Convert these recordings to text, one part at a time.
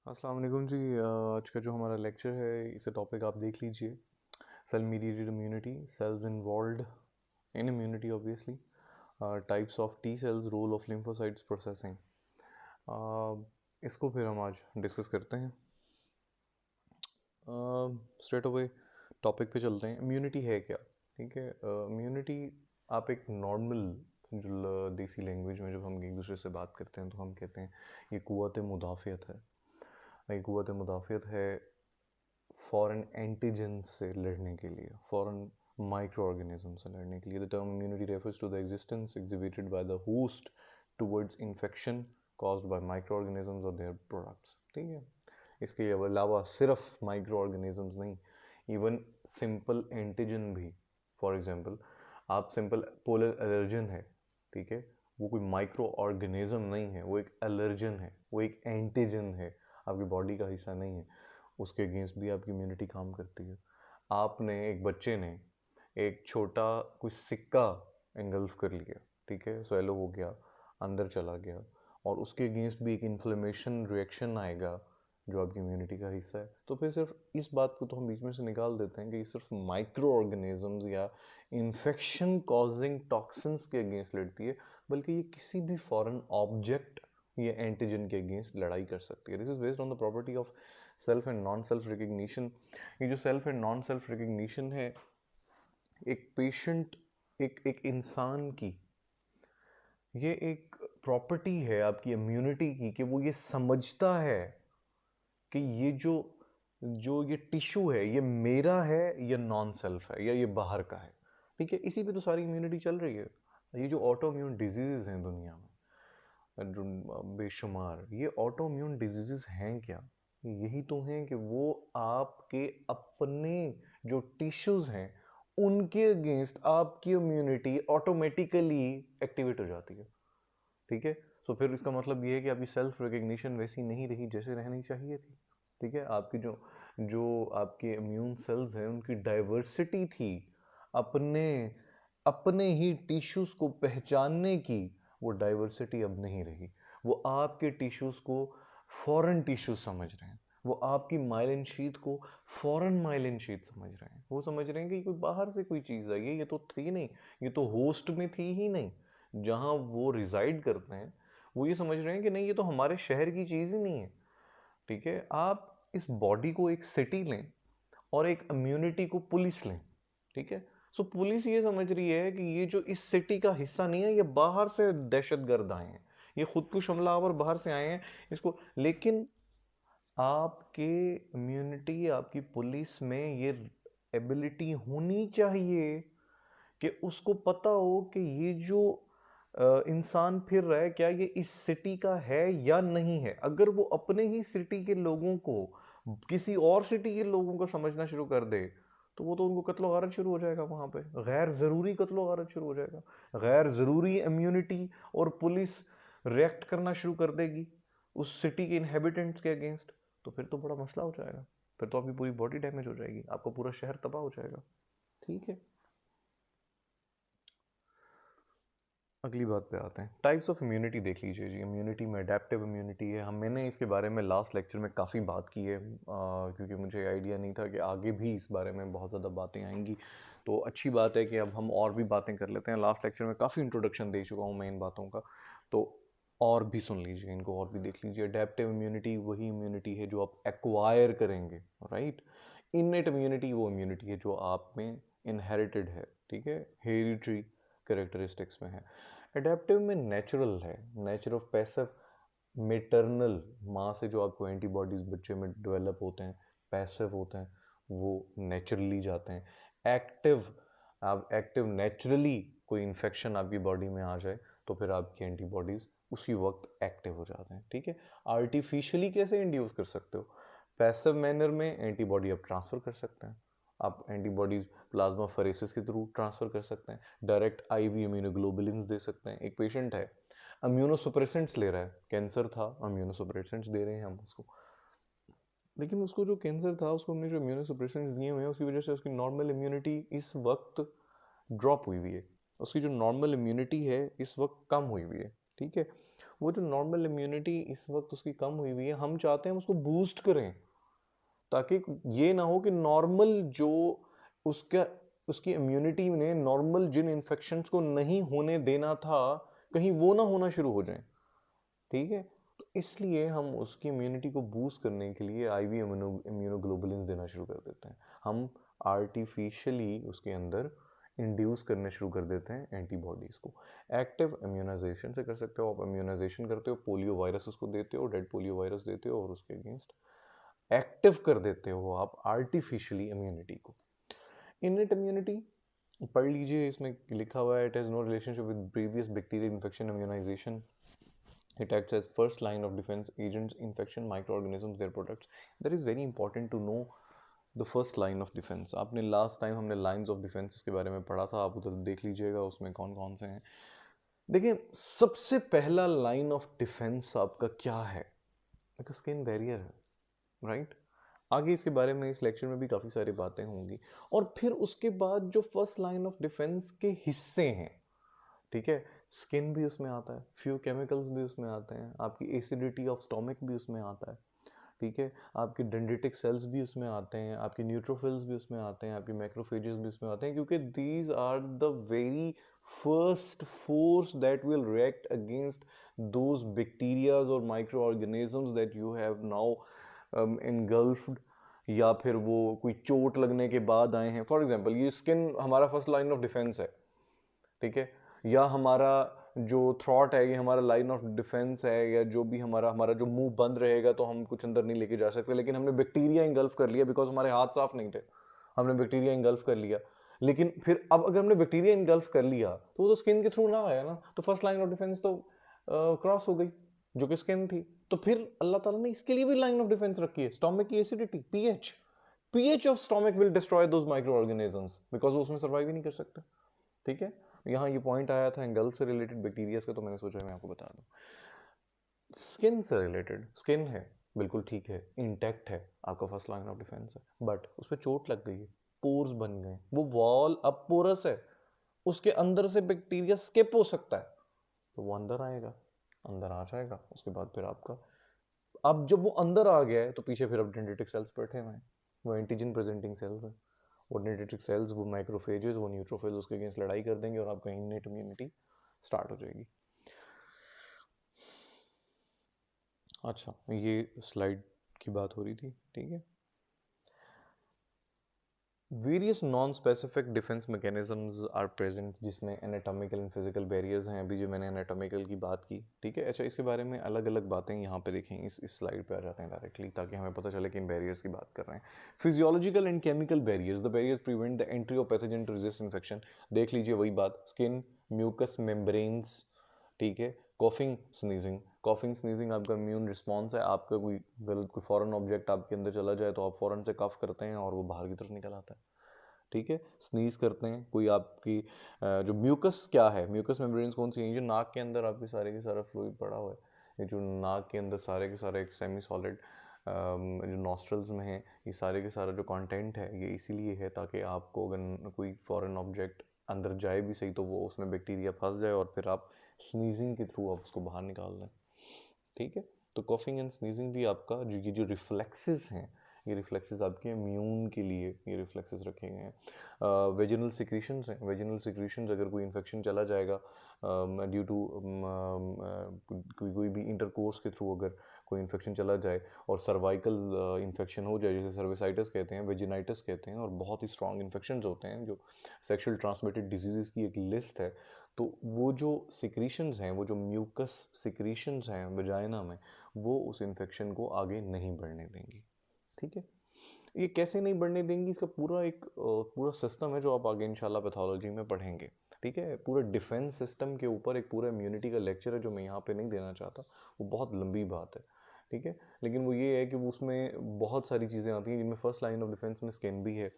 अस्सलाम वालेकुम जी। आज का जो हमारा लेक्चर है इसे टॉपिक आप देख लीजिए। Cell mediated immunity, cells involved in immunity obviously, types of T cells, role of lymphocytes processing. इसको फिर हम आज डिस्कस करते हैं। स्ट्रेट अवे टॉपिक पे चलते हैं। इम्यूनिटी है क्या? ठीक है, इम्यूनिटी आप एक नॉर्मल जो देसी लैंग्वेज में जब हम एक दूसरे से बात करते हैं तो हम कहते हैं ये कुव्वत मुदाफ़ियत है। ये कुव्वत मुदाफ़ियत है फॉरेन एंटीजन से लड़ने के लिए, फॉरेन माइक्रो ऑर्गेनिज्म से लड़ने के लिए। The term immunity refers to the existence exhibited by the host towards infection caused by micro organisms और देयर प्रोडक्ट्स। ठीक है, इसके अलावा सिर्फ माइक्रो ऑर्गेनिजम्स नहीं, इवन सिंपल एंटीजन भी। फॉर एग्जांपल, आप सिंपल पोलर एलर्जन है, ठीक है, वो कोई माइक्रो ऑर्गेनिज्म नहीं है, वो एक एलर्जन है, वो एक एंटीजन है, आपकी बॉडी का हिस्सा नहीं है। उसके अगेंस्ट भी आपकी इम्यूनिटी काम करती है। आपने एक बच्चे ने एक छोटा कोई सिक्का एंगल्फ कर लिया, ठीक है, स्वेलो हो गया, अंदर चला गया, और उसके अगेंस्ट भी एक इन्फ्लेमेशन रिएक्शन आएगा जो आपकी इम्यूनिटी का हिस्सा है। तो फिर सिर्फ इस बात को तो हम बीच में से निकाल देते हैं कि ये सिर्फ माइक्रो ऑर्गेनिजम्स या इन्फेक्शन कॉजिंग टॉक्सिन्स के अगेंस्ट लड़ती है, बल्कि ये किसी भी फॉरेन ऑब्जेक्ट ये एंटीजन के अगेंस्ट लड़ाई कर सकती है। This is based on the property of self and non self recognition. ये जो self and non self recognition है, एक पेशेंट, एक इंसान की, ये एक प्रॉपर्टी है आपकी इम्यूनिटी की कि वो ये समझता है कि ये जो जो ये टिश्यू है ये मेरा है या नॉन सेल्फ है या ये बाहर का है। ठीक है, इसी पे तो सारी इम्यूनिटी चल रही है। ये जो ऑटो इम्यून डिजीजेज हैं दुनिया में जो बेशुमार, ये ऑटो इम्यून डिजीजेस हैं क्या? यही तो हैं कि वो आपके अपने जो टिश्यूज हैं उनके अगेंस्ट आपकी इम्यूनिटी ऑटोमेटिकली एक्टिवेट हो जाती है। ठीक है, सो फिर इसका मतलब ये है कि आपकी सेल्फ रिकग्निशन वैसी नहीं रही जैसे रहनी चाहिए थी। ठीक है, आपकी जो जो आपके इम्यून सेल्स हैं उनकी डाइवर्सिटी थी अपने अपने ही टिश्यूज को पहचानने की, वो डाइवर्सिटी अब नहीं रही। वो आपके टिश्यूज को फॉरेन टिश्यूज समझ रहे हैं, वो आपकी माइलिन शीट को फॉरेन माइलिन शीट समझ रहे हैं। वो समझ रहे हैं कि कोई बाहर से कोई चीज़ आई है, ये तो थी नहीं, ये तो होस्ट में थी ही नहीं जहाँ वो रिजाइड करते हैं। वो ये समझ रहे हैं कि नहीं, ये तो हमारे शहर की चीज़ ही नहीं है। ठीक है, आप इस बॉडी को एक सिटी लें और एक इम्यूनिटी को पुलिस लें। ठीक है, सो पुलिस ये समझ रही है कि ये जो इस सिटी का हिस्सा नहीं है, ये बाहर से दहशतगर्द आए हैं, ये खुदकुश हमलावर बाहर से आए हैं इसको। लेकिन आपके इम्यूनिटी, आपकी पुलिस में ये एबिलिटी होनी चाहिए कि उसको पता हो कि ये जो इंसान फिर रहा है क्या ये इस सिटी का है या नहीं है। अगर वो अपने ही सिटी के लोगों को किसी और सिटी के लोगों को समझना शुरू कर दे तो वो तो उनको कत्लो गारत शुरू हो जाएगा, वहां पे गैर ज़रूरी कत्लो गारत शुरू हो जाएगा, गैर ज़रूरी इम्यूनिटी और पुलिस रिएक्ट करना शुरू कर देगी उस सिटी के इनहेबिटेंट्स के अगेंस्ट। तो फिर तो बड़ा मसला हो जाएगा, फिर तो आपकी पूरी बॉडी डैमेज हो जाएगी, आपका पूरा शहर तबाह हो जाएगा। ठीक है, अगली बात पे आते हैं। टाइप्स ऑफ इम्यूनिटी देख लीजिए जी। इम्यूनिटी में अडेप्टिव इम्यूनिटी है, मैंने इसके बारे में लास्ट लेक्चर में काफ़ी बात की है, क्योंकि मुझे आइडिया नहीं था कि आगे भी इस बारे में बहुत ज़्यादा बातें आएंगी। तो अच्छी बात है कि अब हम और भी बातें कर लेते हैं। लास्ट लेक्चर में काफ़ी इंट्रोडक्शन दे चुका हूँ मैं इन बातों का, तो और भी सुन लीजिए, इनको और भी देख लीजिए। अडेप्टिव इम्यूनिटी वही इम्यूनिटी है जो आप एक्वायर करेंगे, राइट। इननेट इम्यूनिटी वो इम्यूनिटी है जो आप में इनहेरिटेड है, ठीक है, हेरिटरी करेक्टरिस्टिक्स में है। एडेप्टिव में नेचुरल है, नेचर ऑफ पैसिव, मेटरनल माँ से जो आपको एंटीबॉडीज बच्चे में डेवलप होते हैं, पैसिव होते हैं, वो नेचुरली जाते हैं। एक्टिव, आप एक्टिव नेचुरली कोई इन्फेक्शन आपकी बॉडी में आ जाए तो फिर आपकी एंटीबॉडीज उसी वक्त एक्टिव हो जाते हैं। ठीक है, आर्टिफिशियली कैसे इंड्यूस कर सकते हो? पैसिव मैनर में एंटीबॉडी आप ट्रांसफर कर सकते हैं, आप एंटीबॉडीज प्लाज्मा फेरेसिस के थ्रू ट्रांसफर कर सकते हैं, डायरेक्ट आईवी इम्यूनोग्लोबुलिन्स दे सकते हैं। एक पेशेंट है इम्यूनोसुप्रेसेंट्स ले रहा है, कैंसर था, इम्यूनोसुप्रेसेंट्स दे रहे हैं हम उसको, लेकिन उसको जो कैंसर था उसको हमने जो इम्यूनोसुप्रेसेंट्स दिए हुए हैं उसकी वजह से उसकी नॉर्मल इम्यूनिटी इस वक्त ड्रॉप हुई हुई है, उसकी जो नॉर्मल इम्यूनिटी है इस वक्त कम हुई हुई है। ठीक है, वो जो नॉर्मल इम्यूनिटी इस वक्त उसकी कम हुई हुई है, हम चाहते हैं उसको बूस्ट करें, ताकि ये ना हो कि नॉर्मल जो उसका उसकी इम्यूनिटी ने नॉर्मल जिन इन्फेक्शंस को नहीं होने देना था, कहीं वो ना होना शुरू हो जाए। ठीक है, तो इसलिए हम उसकी इम्यूनिटी को बूस्ट करने के लिए आईवी इम्यूनोग्लोबुलिन देना शुरू कर देते हैं। हम आर्टिफिशियली उसके अंदर इंड्यूस करने शुरू कर देते हैं एंटीबॉडीज़ को। एक्टिव इम्यूनाइजेशन से कर सकते हो, आप इम्यूनाइजेशन करते हो, पोलियो वायरस उसको देते हो, डेड पोलियो वायरस देते हो और उसके अगेंस्ट एक्टिव कर देते हो आप आर्टिफिशियली इम्यूनिटी को। इननेट इम्यूनिटी पढ़ लीजिए, इसमें लिखा हुआ है, it has no relationship with previous bacterial infection immunization, it acts as first line of defense agents, infection, microorganisms, their products. That is very important to know the first line of defense. आपने last time हमने lines of defence के बारे में पढ़ा था, आप उधर देख लीजिएगा उसमें कौन कौन से हैं। देखिए, सबसे पहला लाइन ऑफ डिफेंस आपका क्या है? एक स्किन बैरियर है, राइट? आगे इसके बारे में इस लेक्चर में भी काफ़ी सारी बातें होंगी। और फिर उसके बाद जो फर्स्ट लाइन ऑफ डिफेंस के हिस्से हैं, ठीक है, स्किन भी उसमें आता है, फ्यू केमिकल्स भी उसमें आते हैं, आपकी एसिडिटी ऑफ स्टोमक भी उसमें आता है, ठीक है, आपके डेंड्रिटिक सेल्स भी उसमें आते हैं, आपके न्यूट्रोफिल्स भी उसमें आते हैं, आपके मैक्रोफेजेस भी उसमें आते हैं, क्योंकि these are the very first force that will react against those bacterias और microorganisms that you have now engulfed, या फिर वो कोई चोट लगने के बाद आए हैं। फॉर एग्जाम्पल, ये स्किन हमारा फर्स्ट लाइन ऑफ डिफेंस है, ठीक है, या हमारा जो थ्रॉट है ये हमारा लाइन ऑफ डिफेंस है, या जो भी हमारा हमारा जो मुंह बंद रहेगा तो हम कुछ अंदर नहीं लेके जा सकते, लेकिन हमने बैक्टीरिया इंगल्फ कर लिया बिकॉज हमारे हाथ साफ नहीं थे, हमने बैक्टीरिया इंगल्फ कर लिया। लेकिन फिर अब अगर हमने बैक्टीरिया इंगल्फ कर लिया तो वो तो स्किन के थ्रू ना आया ना, तो फर्स्ट लाइन ऑफ डिफेंस तो क्रॉस हो गई, जो कि स्किन थी। तो फिर अल्लाह ताला ने इसके लिए भी लाइन ऑफ डिफेंस रखी है, स्टोमक की acidity, pH of stomach will destroy those micro organisms because वो उसमें सर्वाइव ही नहीं कर सकते। ठीक है, यहाँ ये पॉइंट आया था एंगल्फ से रिलेटेड बैक्टीरिया का, तो मैंने सोचा मैं आपको बता दूं। स्किन से रिलेटेड, स्किन है बिल्कुल ठीक है, इंटैक्ट है, आपका फर्स्ट लाइन ऑफ डिफेंस है, बट उस पर चोट लग गई है, पोर्स बन गए, वो वॉल अब पोरस है, उसके अंदर से बैक्टीरिया स्किप हो सकता है, तो वो अंदर आएगा, अंदर आ जाएगा, उसके बाद फिर आपका, अब जब वो अंदर आ गया है तो पीछे फिर अब डेंड्रिटिक सेल्स बैठे हुए हैं, वो एंटीजन प्रेजेंटिंग सेल्स हैं, वो डेंड्रिटिक सेल्स, वो माइक्रोफेजेस, वो न्यूट्रोफिल्स उसके अगेंस्ट लड़ाई कर देंगे और आपका इननेट इम्यूनिटी स्टार्ट हो जाएगी। अच्छा, ये स्लाइड की बात हो रही थी, ठीक है। Various non specific defence mechanisms are present, जिसमें एनाटॉमिकल एंड फिजिकल बैरियर्स हैं, अभी जो मैंने एनाटॉमिकल की बात की, ठीक है। अच्छा, इसके बारे में अलग अलग बातें यहाँ पे देखें, इस स्लाइड पे आ जाते हैं डायरेक्टली, ताकि हमें पता चले कि इन बैरियर्स की बात कर रहे हैं। Physiological and chemical barriers, the barriers prevent the entry of pathogen to resist infection. देख लीजिए वही बात, स्किन, म्यूकस मेम्ब्रेन्स, ठीक है, कॉफिंग स्नीजिंग, कॉफिंग स्नीजिंग आपका इम्यून रिस्पॉन्स है, आपका कोई गलत कोई फॉरेन ऑब्जेक्ट आपके अंदर चला जाए तो आप फॉरेन से कफ करते हैं और वो बाहर की तरफ निकल आता है, ठीक है। स्नीज करते हैं, कोई आपकी जो म्यूकस क्या है, म्यूकस मेम्ब्रेन्स कौन सी है, जो नाक के अंदर आपके सारे के सारा फ्लूइड पड़ा हुआ है, ये जो नाक के अंदर सारे के सारे एक सेमी सॉलिड जो नॉस्ट्रल्स में है, ये सारे के सारा जो कंटेंट है ये इसीलिए है ताकि आपको अगर कोई फॉरेन ऑब्जेक्ट अंदर जाए भी सही तो वो उसमें बैक्टीरिया फंस जाए और फिर आप स्नीजिंग के थ्रू आप उसको बाहर निकाल दें, ठीक है। तो कॉफिंग एंड स्नीजिंग भी आपका जो ये जो रिफ्लेक्सेस हैं, ये रिफ्लेक्सेस आपके इम्यून के लिए ये रिफ्लेक्सेस रखे गए हैं। वेजिनल सिक्रीशंस हैं, वेजिनल सिक्रीशंस अगर कोई इन्फेक्शन चला जाएगा ड्यू टू कोई भी इंटरकोर्स के थ्रू अगर कोई इन्फेक्शन चला जाए और सर्वाइकल इन्फेक्शन हो जाए, जैसे सर्विसाइटिस कहते हैं, वेजिनाइटिस कहते हैं, और बहुत ही स्ट्रॉन्ग इन्फेक्शंस होते हैं जो सेक्शुअल ट्रांसमिटेड डिजीज़ की एक लिस्ट है, तो वो जो सिक्रीशंस हैं, वो जो म्यूकस सिक्रीशंस हैं वजाइना में, वो उस इन्फेक्शन को आगे नहीं बढ़ने देंगी, ठीक है। ये कैसे नहीं बढ़ने देंगी, इसका पूरा एक पूरा सिस्टम है जो आप आगे इंशाल्लाह पैथोलॉजी में पढ़ेंगे, ठीक है। पूरा डिफेंस सिस्टम के ऊपर एक पूरा इम्यूनिटी का लेक्चर है जो मैं यहाँ पे नहीं देना चाहता, वो बहुत लंबी बात है, ठीक है। लेकिन वो ये है कि वो उसमें बहुत सारी चीज़ें आती हैं, जिनमें फर्स्ट लाइन ऑफ डिफेंस में स्किन भी है,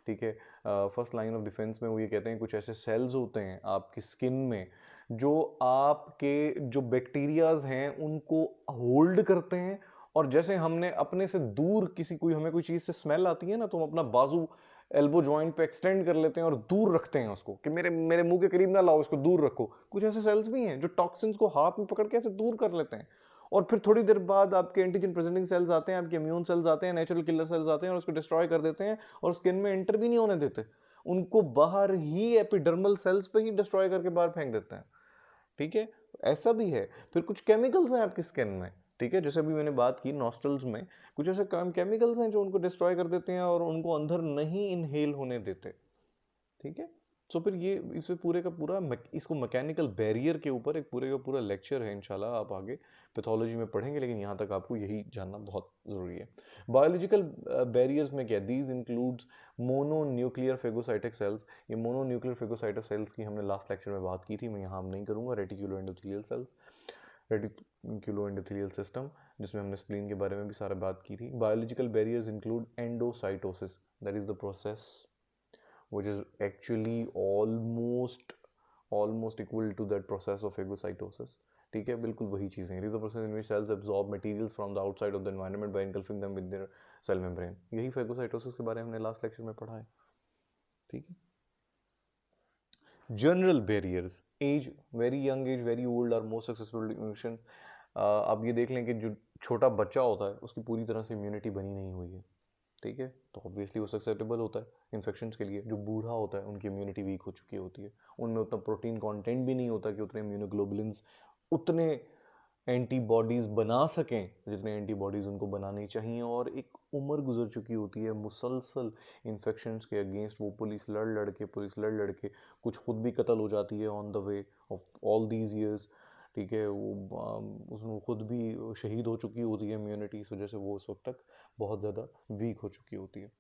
ठीक है। फर्स्ट लाइन ऑफ डिफेंस में वो ये कहते हैं कुछ ऐसे सेल्स होते हैं आपकी स्किन में जो आपके जो बैक्टीरियाज हैं उनको होल्ड करते हैं, और जैसे हमने अपने से दूर किसी कोई हमें कोई चीज़ से स्मेल आती है ना, तो हम अपना बाजू एल्बो जॉइंट पे एक्सटेंड कर लेते हैं और दूर रखते हैं उसको कि मेरे मेरे मुंह के करीब ना लाओ, इसको दूर रखो। कुछ ऐसे सेल्स भी हैं जो टॉक्सिन्स को हाथ में पकड़ के ऐसे दूर कर लेते हैं, और फिर थोड़ी देर बाद आपके एंटीजन प्रेजेंटिंग सेल्स आते हैं, आपके इम्यून सेल्स आते हैं, नेचुरल किलर सेल्स आते हैं और उसको डिस्ट्रॉय कर देते हैं और स्किन में एंटर भी नहीं होने देते, उनको बाहर ही एपिडर्मल सेल्स पे ही डिस्ट्रॉय करके बाहर फेंक देते हैं। ठीक है, ऐसा भी है। फिर कुछ केमिकल्स हैं आपकी स्किन में, ठीक है, जैसे अभी मैंने बात की नॉस्ट्रल्स में कुछ ऐसे केमिकल्स हैं जो उनको डिस्ट्रॉय कर देते हैं और उनको अंदर नहीं इनहेल होने देते। ठीक है, सो फिर ये इसे पूरे का पूरा इसको मैकेनिकल बैरियर के ऊपर एक पूरे का पूरा लेक्चर है, इंशाल्लाह आप आगे पैथोलॉजी में पढ़ेंगे, लेकिन यहाँ तक आपको यही जानना बहुत ज़रूरी है। बायोलॉजिकल बैरियर्स में क्या, these includes mononuclear phagocytic cells. ये मोनोन्यूक्लियर फेगोसाइटिक सेल्स की हमने लास्ट लेक्चर में बात की थी, मैं यहाँ नहीं करूँगा। Reticulo endothelial cells, reticulo endothelial system, जिसमें हमने स्प्लीन के बारे में भी सारा बात की थी। Biological barriers include endocytosis, that is the process which is actually almost equal to that process of phagocytosis। ठीक है, बिल्कुल वही चीज़ें। It is the process in which cells absorb materials from the outside of the environment by engulfing them with their cell membrane। यही phagocytosis के बारे में हमने लास्ट लेक्चर में पढ़ा है। ठीक है, general barriers, age, very young age, very old are most successful immunisation. आप ये देख लें कि जो छोटा बच्चा होता है उसकी पूरी तरह से इम्यूनिटी बनी नहीं हुई है, ठीक है, तो ऑब्वियसली वो ससेप्टेबल होता है इन्फेक्शंस के लिए। जो बूढ़ा होता है उनकी इम्यूनिटी वीक हो चुकी होती है, उनमें उतना प्रोटीन कंटेंट भी नहीं होता कि उतने इम्यूनोग्लोबुलिन्स, उतने एंटीबॉडीज़ बना सकें जितने एंटीबॉडीज़ उनको बनानी चाहिए, और एक उम्र गुजर चुकी होती है मुसलसल इन्फेक्शंस के अगेंस्ट। वो पुलिस लड़ लड़ के कुछ खुद भी कत्ल हो जाती है on the way of all these years. ठीक है, वो उसमें खुद भी शहीद हो चुकी होती है इम्यूनिटी, इस वजह से वो उस वक्त तक बहुत ज़्यादा वीक हो चुकी होती है।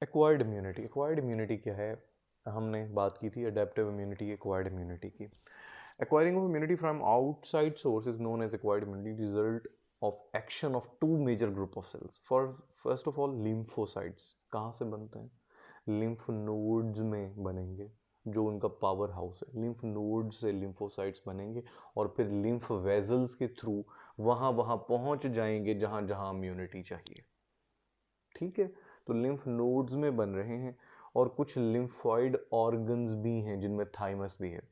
एक्वायर्ड इम्यूनिटी, एक्वायर्ड इम्यूनिटी क्या है, हमने बात की थी अडेप्टिव इम्यूनिटी, एक्वायर्ड इम्यूनिटी की। Acquiring of immunity from outside source is known as acquired immunity, result of action of two major group of cells। For first of all lymphocytes, कहाँ से बनते हैं, lymph nodes में बनेंगे, जो उनका power house है। lymph nodes से lymphocytes बनेंगे और फिर lymph vessels के थ्रू वहाँ पहुँच जाएंगे जहाँ जहाँ इम्यूनिटी चाहिए। ठीक है, तो lymph nodes में बन रहे हैं, और कुछ lymphoid organs भी हैं जिनमें थाइमस भी है।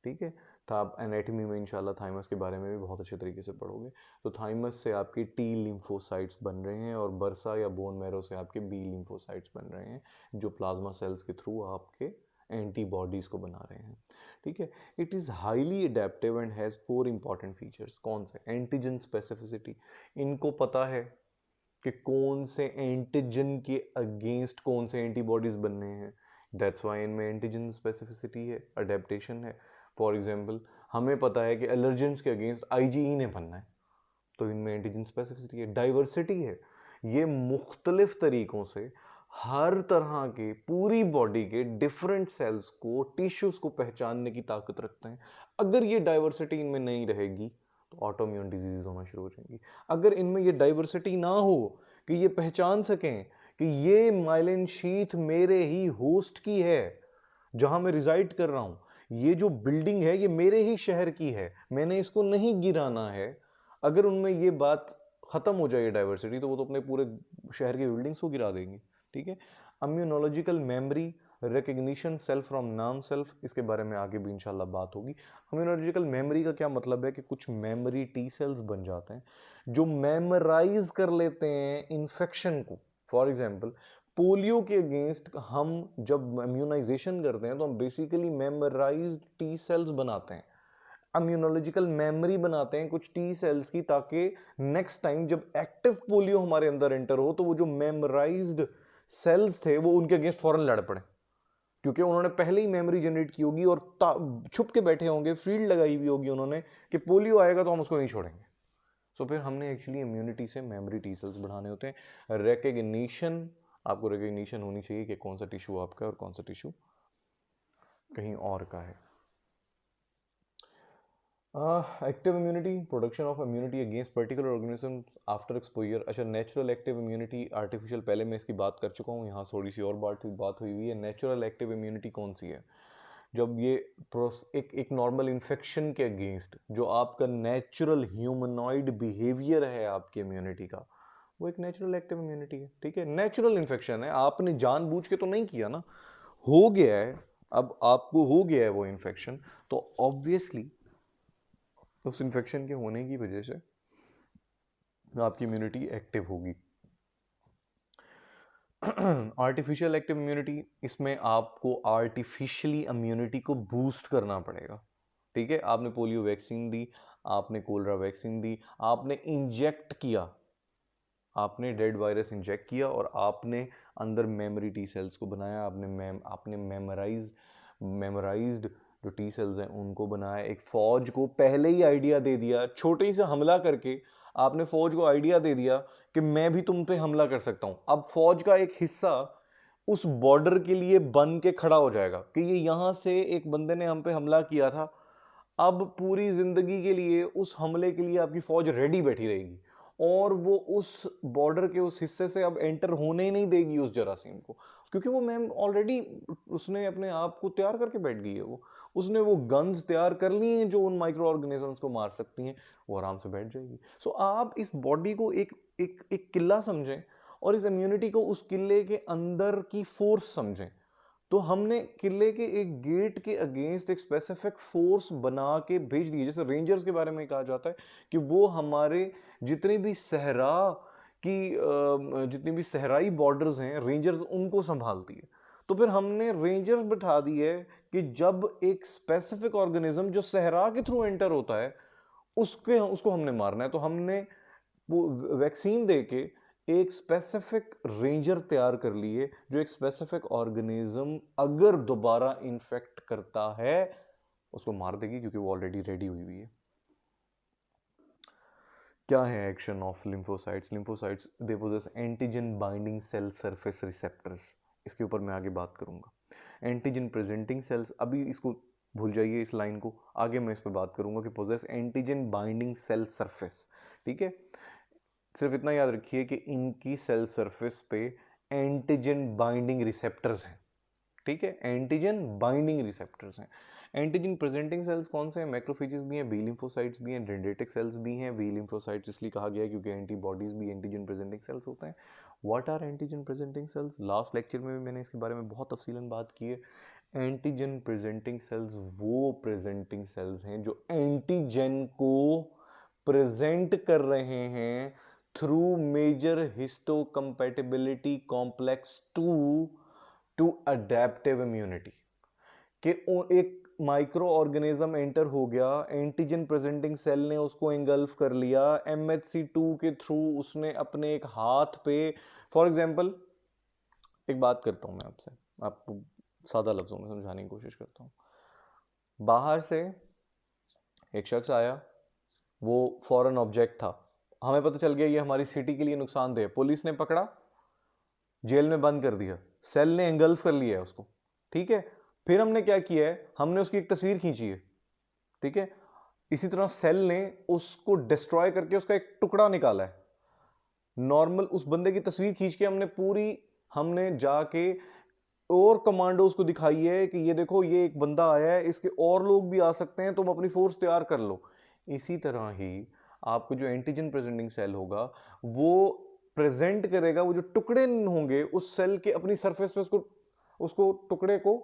ठीक है, तो आप एनाटॉमी में इंशाल्लाह थाइमस के बारे में भी बहुत अच्छे तरीके से पढ़ोगे। तो थाइमस से आपके टी लिम्फोसाइट्स बन रहे हैं और बर्सा या बोन मैरो से आपके बी लिम्फोसाइट्स बन रहे हैं, जो प्लाज्मा सेल्स के थ्रू आपके एंटीबॉडीज़ को बना रहे हैं। ठीक है, it is highly adaptive and has 4 important features. कौन से, एंटीजन स्पेसिफिसिटी, इनको पता है कि कौन से एंटीजन के अगेंस्ट कौन से एंटीबॉडीज़ बनने हैं, दैट्स वाई इनमें एंटीजन स्पेसिफिसिटी है, अडेप्टेशन है। फॉर एग्जाम्पल हमें पता है कि एलर्जेंस के अगेंस्ट आईजीई ने बनना है, तो इनमें एंटीजन स्पेसिफिसिटी है। डाइवर्सिटी है, ये मुख्तलिफ तरीकों से हर तरह के पूरी बॉडी के डिफरेंट सेल्स को, टिश्यूज को पहचानने की ताकत रखते हैं। अगर ये डाइवर्सिटी इनमें नहीं रहेगी तो ऑटोइम्यून डिजीज होना शुरू हो जाएंगी। अगर इनमें ये डाइवर्सिटी ना हो कि ये पहचान सकें कि ये माइलिन शीथ मेरे ही होस्ट की है जहां मैं रिजाइड कर रहा हूं, ये जो बिल्डिंग है ये मेरे ही शहर की है, मैंने इसको नहीं गिराना है, अगर उनमें ये बात खत्म हो जाए डाइवर्सिटी, तो वो तो अपने पूरे शहर की बिल्डिंग्स को गिरा देंगी। ठीक है, immunological memory, recognition self from non self, इसके बारे में आगे भी इंशाल्लाह बात होगी। इम्यूनोलॉजिकल मेमोरी का क्या मतलब है कि कुछ मेमोरी टी सेल्स बन जाते हैं जो मेमोराइज कर लेते हैं इन्फेक्शन को। फॉर एग्जाम्पल पोलियो के अगेंस्ट हम जब इम्यूनाइजेशन करते हैं तो हम बेसिकली मेमोराइज्ड टी सेल्स बनाते हैं, इम्यूनोलॉजिकल मेमोरी बनाते हैं कुछ टी सेल्स की, ताकि नेक्स्ट टाइम जब एक्टिव पोलियो हमारे अंदर एंटर हो तो वो जो मेमोराइज्ड सेल्स थे वो उनके अगेंस्ट फौरन लड़ पड़े, क्योंकि उन्होंने पहले ही मेमोरी जनरेट की होगी और छुप के बैठे होंगे, फील्ड लगाई हुई होगी उन्होंने कि पोलियो आएगा तो हम उसको नहीं छोड़ेंगे। सो फिर हमने एक्चुअली इम्यूनिटी से मेमोरी टी सेल्स बढ़ाने होते हैं। रिकग्निशन, आपको रिकग्निशन होनी चाहिए कि कौन सा टिश्यू आपका है और कौन सा टिश्यू कहीं और का है। Active immunity, production of immunity against particular organism after exposure. अच्छा, नेचुरल एक्टिव इम्यूनिटी, आर्टिफिशियल पहले मैं इसकी बात कर चुका हूँ, यहाँ थोड़ी सी और बात हुई हुई है। नेचुरल एक्टिव इम्यूनिटी कौन सी है, जब ये एक नॉर्मल इन्फेक्शन के अगेंस्ट जो आपका नेचुरल ह्यूमनॉइड बिहेवियर है आपकी इम्यूनिटी का, वो एक नेचुरल एक्टिव इम्यूनिटी है, ठीक है, नेचुरल इन्फेक्शन है, आपने जानबूझ के तो नहीं किया ना, हो गया है, अब आपको हो गया है वो इन्फेक्शन, तो ऑब्वियसली उस इन्फेक्शन के होने की वजह से आपकी इम्यूनिटी एक्टिव होगी। आर्टिफिशियल एक्टिव इम्यूनिटी, इसमें आपको आर्टिफिशियली इम्यूनिटी को बूस्ट करना पड़ेगा, ठीक है, आपने पोलियो वैक्सीन दी, आपने कोलरा वैक्सीन दी, आपने इंजेक्ट किया, आपने डेड वायरस इंजेक्ट किया और आपने अंदर मेमोरी टी सेल्स को बनाया, आपने मेमोराइज्ड जो टी सेल्स हैं उनको बनाया, एक फौज को पहले ही आइडिया दे दिया, छोटे से हमला करके आपने फौज को आइडिया दे दिया कि मैं भी तुम पे हमला कर सकता हूं। अब फौज का एक हिस्सा उस बॉर्डर के लिए बन के खड़ा हो जाएगा कि ये यहां से एक बंदे ने हम पे हमला किया था, अब पूरी जिंदगी के लिए उस हमले के लिए आपकी फौज रेडी बैठी रहेगी और वो उस बॉर्डर के उस हिस्से से अब एंटर होने ही नहीं देगी उस जरासीम को, क्योंकि वो मैम ऑलरेडी उसने अपने आप को तैयार करके बैठ गई है, वो उसने वो गन्स तैयार कर ली हैं जो उन माइक्रो ऑर्गेनिजम्स को मार सकती हैं, वो आराम से बैठ जाएगी। सो आप इस बॉडी को एक एक एक किला समझें और इस इम्यूनिटी को उस किले के अंदर की फोर्स समझें। तो हमने किले के एक गेट के अगेंस्ट एक स्पेसिफिक फोर्स बना के भेज दिए, जैसे रेंजर्स के बारे में कहा जाता है कि वो हमारे जितने भी जितनी भी सहराई बॉर्डर्स हैं, रेंजर्स उनको संभालती है। तो फिर हमने रेंजर्स बिठा दी है कि जब एक स्पेसिफिक ऑर्गेनिज्म जो सहरा के थ्रू एंटर होता है उसको हमने मारना है, तो हमने वो वैक्सीन देके एक स्पेसिफिक रेंजर तैयार कर लिए जो एक स्पेसिफिक ऑर्गेनिज्म अगर दोबारा इन्फेक्ट करता है उसको मार देगी, क्योंकि वो ऑलरेडी रेडी हुई हुई है। क्या है action of lymphocytes? Lymphocytes they possess antigen binding cell surface receptors, इसके ऊपर मैं आगे बात करूंगा। एंटीजन प्रेजेंटिंग सेल्स, अभी इसको भूल जाइए इस लाइन को, आगे मैं इस पर बात करूंगा कि possess antigen binding cell surface, ठीक है। सिर्फ इतना याद रखिए कि इनकी सेल सरफेस पे एंटीजन बाइंडिंग रिसेप्टर्स हैं, ठीक है, एंटीजन बाइंडिंग रिसेप्टर्स हैं। एंटीजन प्रेजेंटिंग सेल्स कौन से हैं? मैक्रोफेजेस भी हैं, बी लिम्फोसाइट्स भी हैं, डेंड्रिटिक सेल्स भी हैं। बी लिम्फोसाइट्स इसलिए कहा गया है क्योंकि एंटीबॉडीज भी एंटीजन प्रेजेंटिंग सेल्स होते हैं। What are antigen presenting cells? Last lecture में भी मैंने इसके बारे में बहुत तफसीलन बात की है। एंटीजन प्रेजेंटिंग सेल्स वो प्रेजेंटिंग सेल्स हैं जो एंटीजन को प्रेजेंट कर रहे हैं through major histocompatibility complex to adaptive immunity, कि एक माइक्रो ऑर्गेनिज्म एंटर हो गया, एंटीजन प्रेजेंटिंग सेल ने उसको एंगल्फ कर लिया, MHC2 के थ्रू उसने अपने एक हाथ पे, फॉर एग्जांपल एक बात करता हूं मैं आपसे, आपको सादा लफ्जों में समझाने की कोशिश करता हूं। बाहर से एक शख्स आया, वो फॉरेन ऑब्जेक्ट था, हमें पता चल गया ये हमारी सिटी के लिए नुकसानदेह, पुलिस ने पकड़ा, जेल में बंद कर दिया, सेल ने एंगल्फ कर लिया है उसको, ठीक है। फिर हमने क्या किया है, हमने उसकी एक तस्वीर खींची है, ठीक है। इसी तरह सेल ने उसको डिस्ट्रॉय करके उसका एक टुकड़ा निकाला है। नॉर्मल उस बंदे की तस्वीर खींच के हमने जाके और कमांडो उसको दिखाई है कि ये देखो ये एक बंदा आया है, इसके और लोग भी आ सकते हैं, तुम अपनी फोर्स तैयार कर लो। इसी तरह ही आपको जो एंटीजन प्रेजेंटिंग सेल होगा वो प्रेजेंट करेगा, वो जो टुकड़े होंगे उस सेल के अपनी सरफेस पे उसको टुकड़े को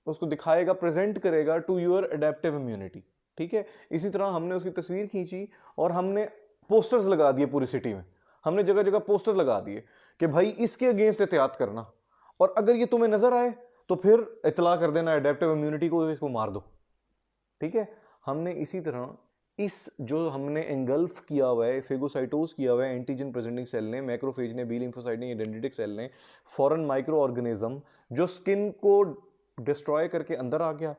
उसको दिखाएगा, प्रेजेंट करेगा टू योर अडेप्टिव इम्यूनिटी, ठीक है। इसी तरह हमने उसकी तस्वीर खींची और हमने पोस्टर्स लगा दिए पूरी सिटी में, हमने जगह जगह पोस्टर लगा दिए कि भाई इसके अगेंस्ट एहतियात करना, और अगर ये तुम्हें नजर आए तो फिर इतला कर देना अडेप्टिव इम्यूनिटी को, इसको मार दो, ठीक है। हमने इसी तरह इस जो हमने एंगल्फ किया हुआ है, फेगोसाइटोस किया हुआ है एंटीजन प्रेजेंटिंग सेल ने, मैक्रोफेज ने, बी लिम्फोसाइट ने, डेंड्रिटिक सेल ने, फॉरेन माइक्रो ऑर्गेनिज्म जो स्किन को डिस्ट्रॉय करके अंदर आ गया,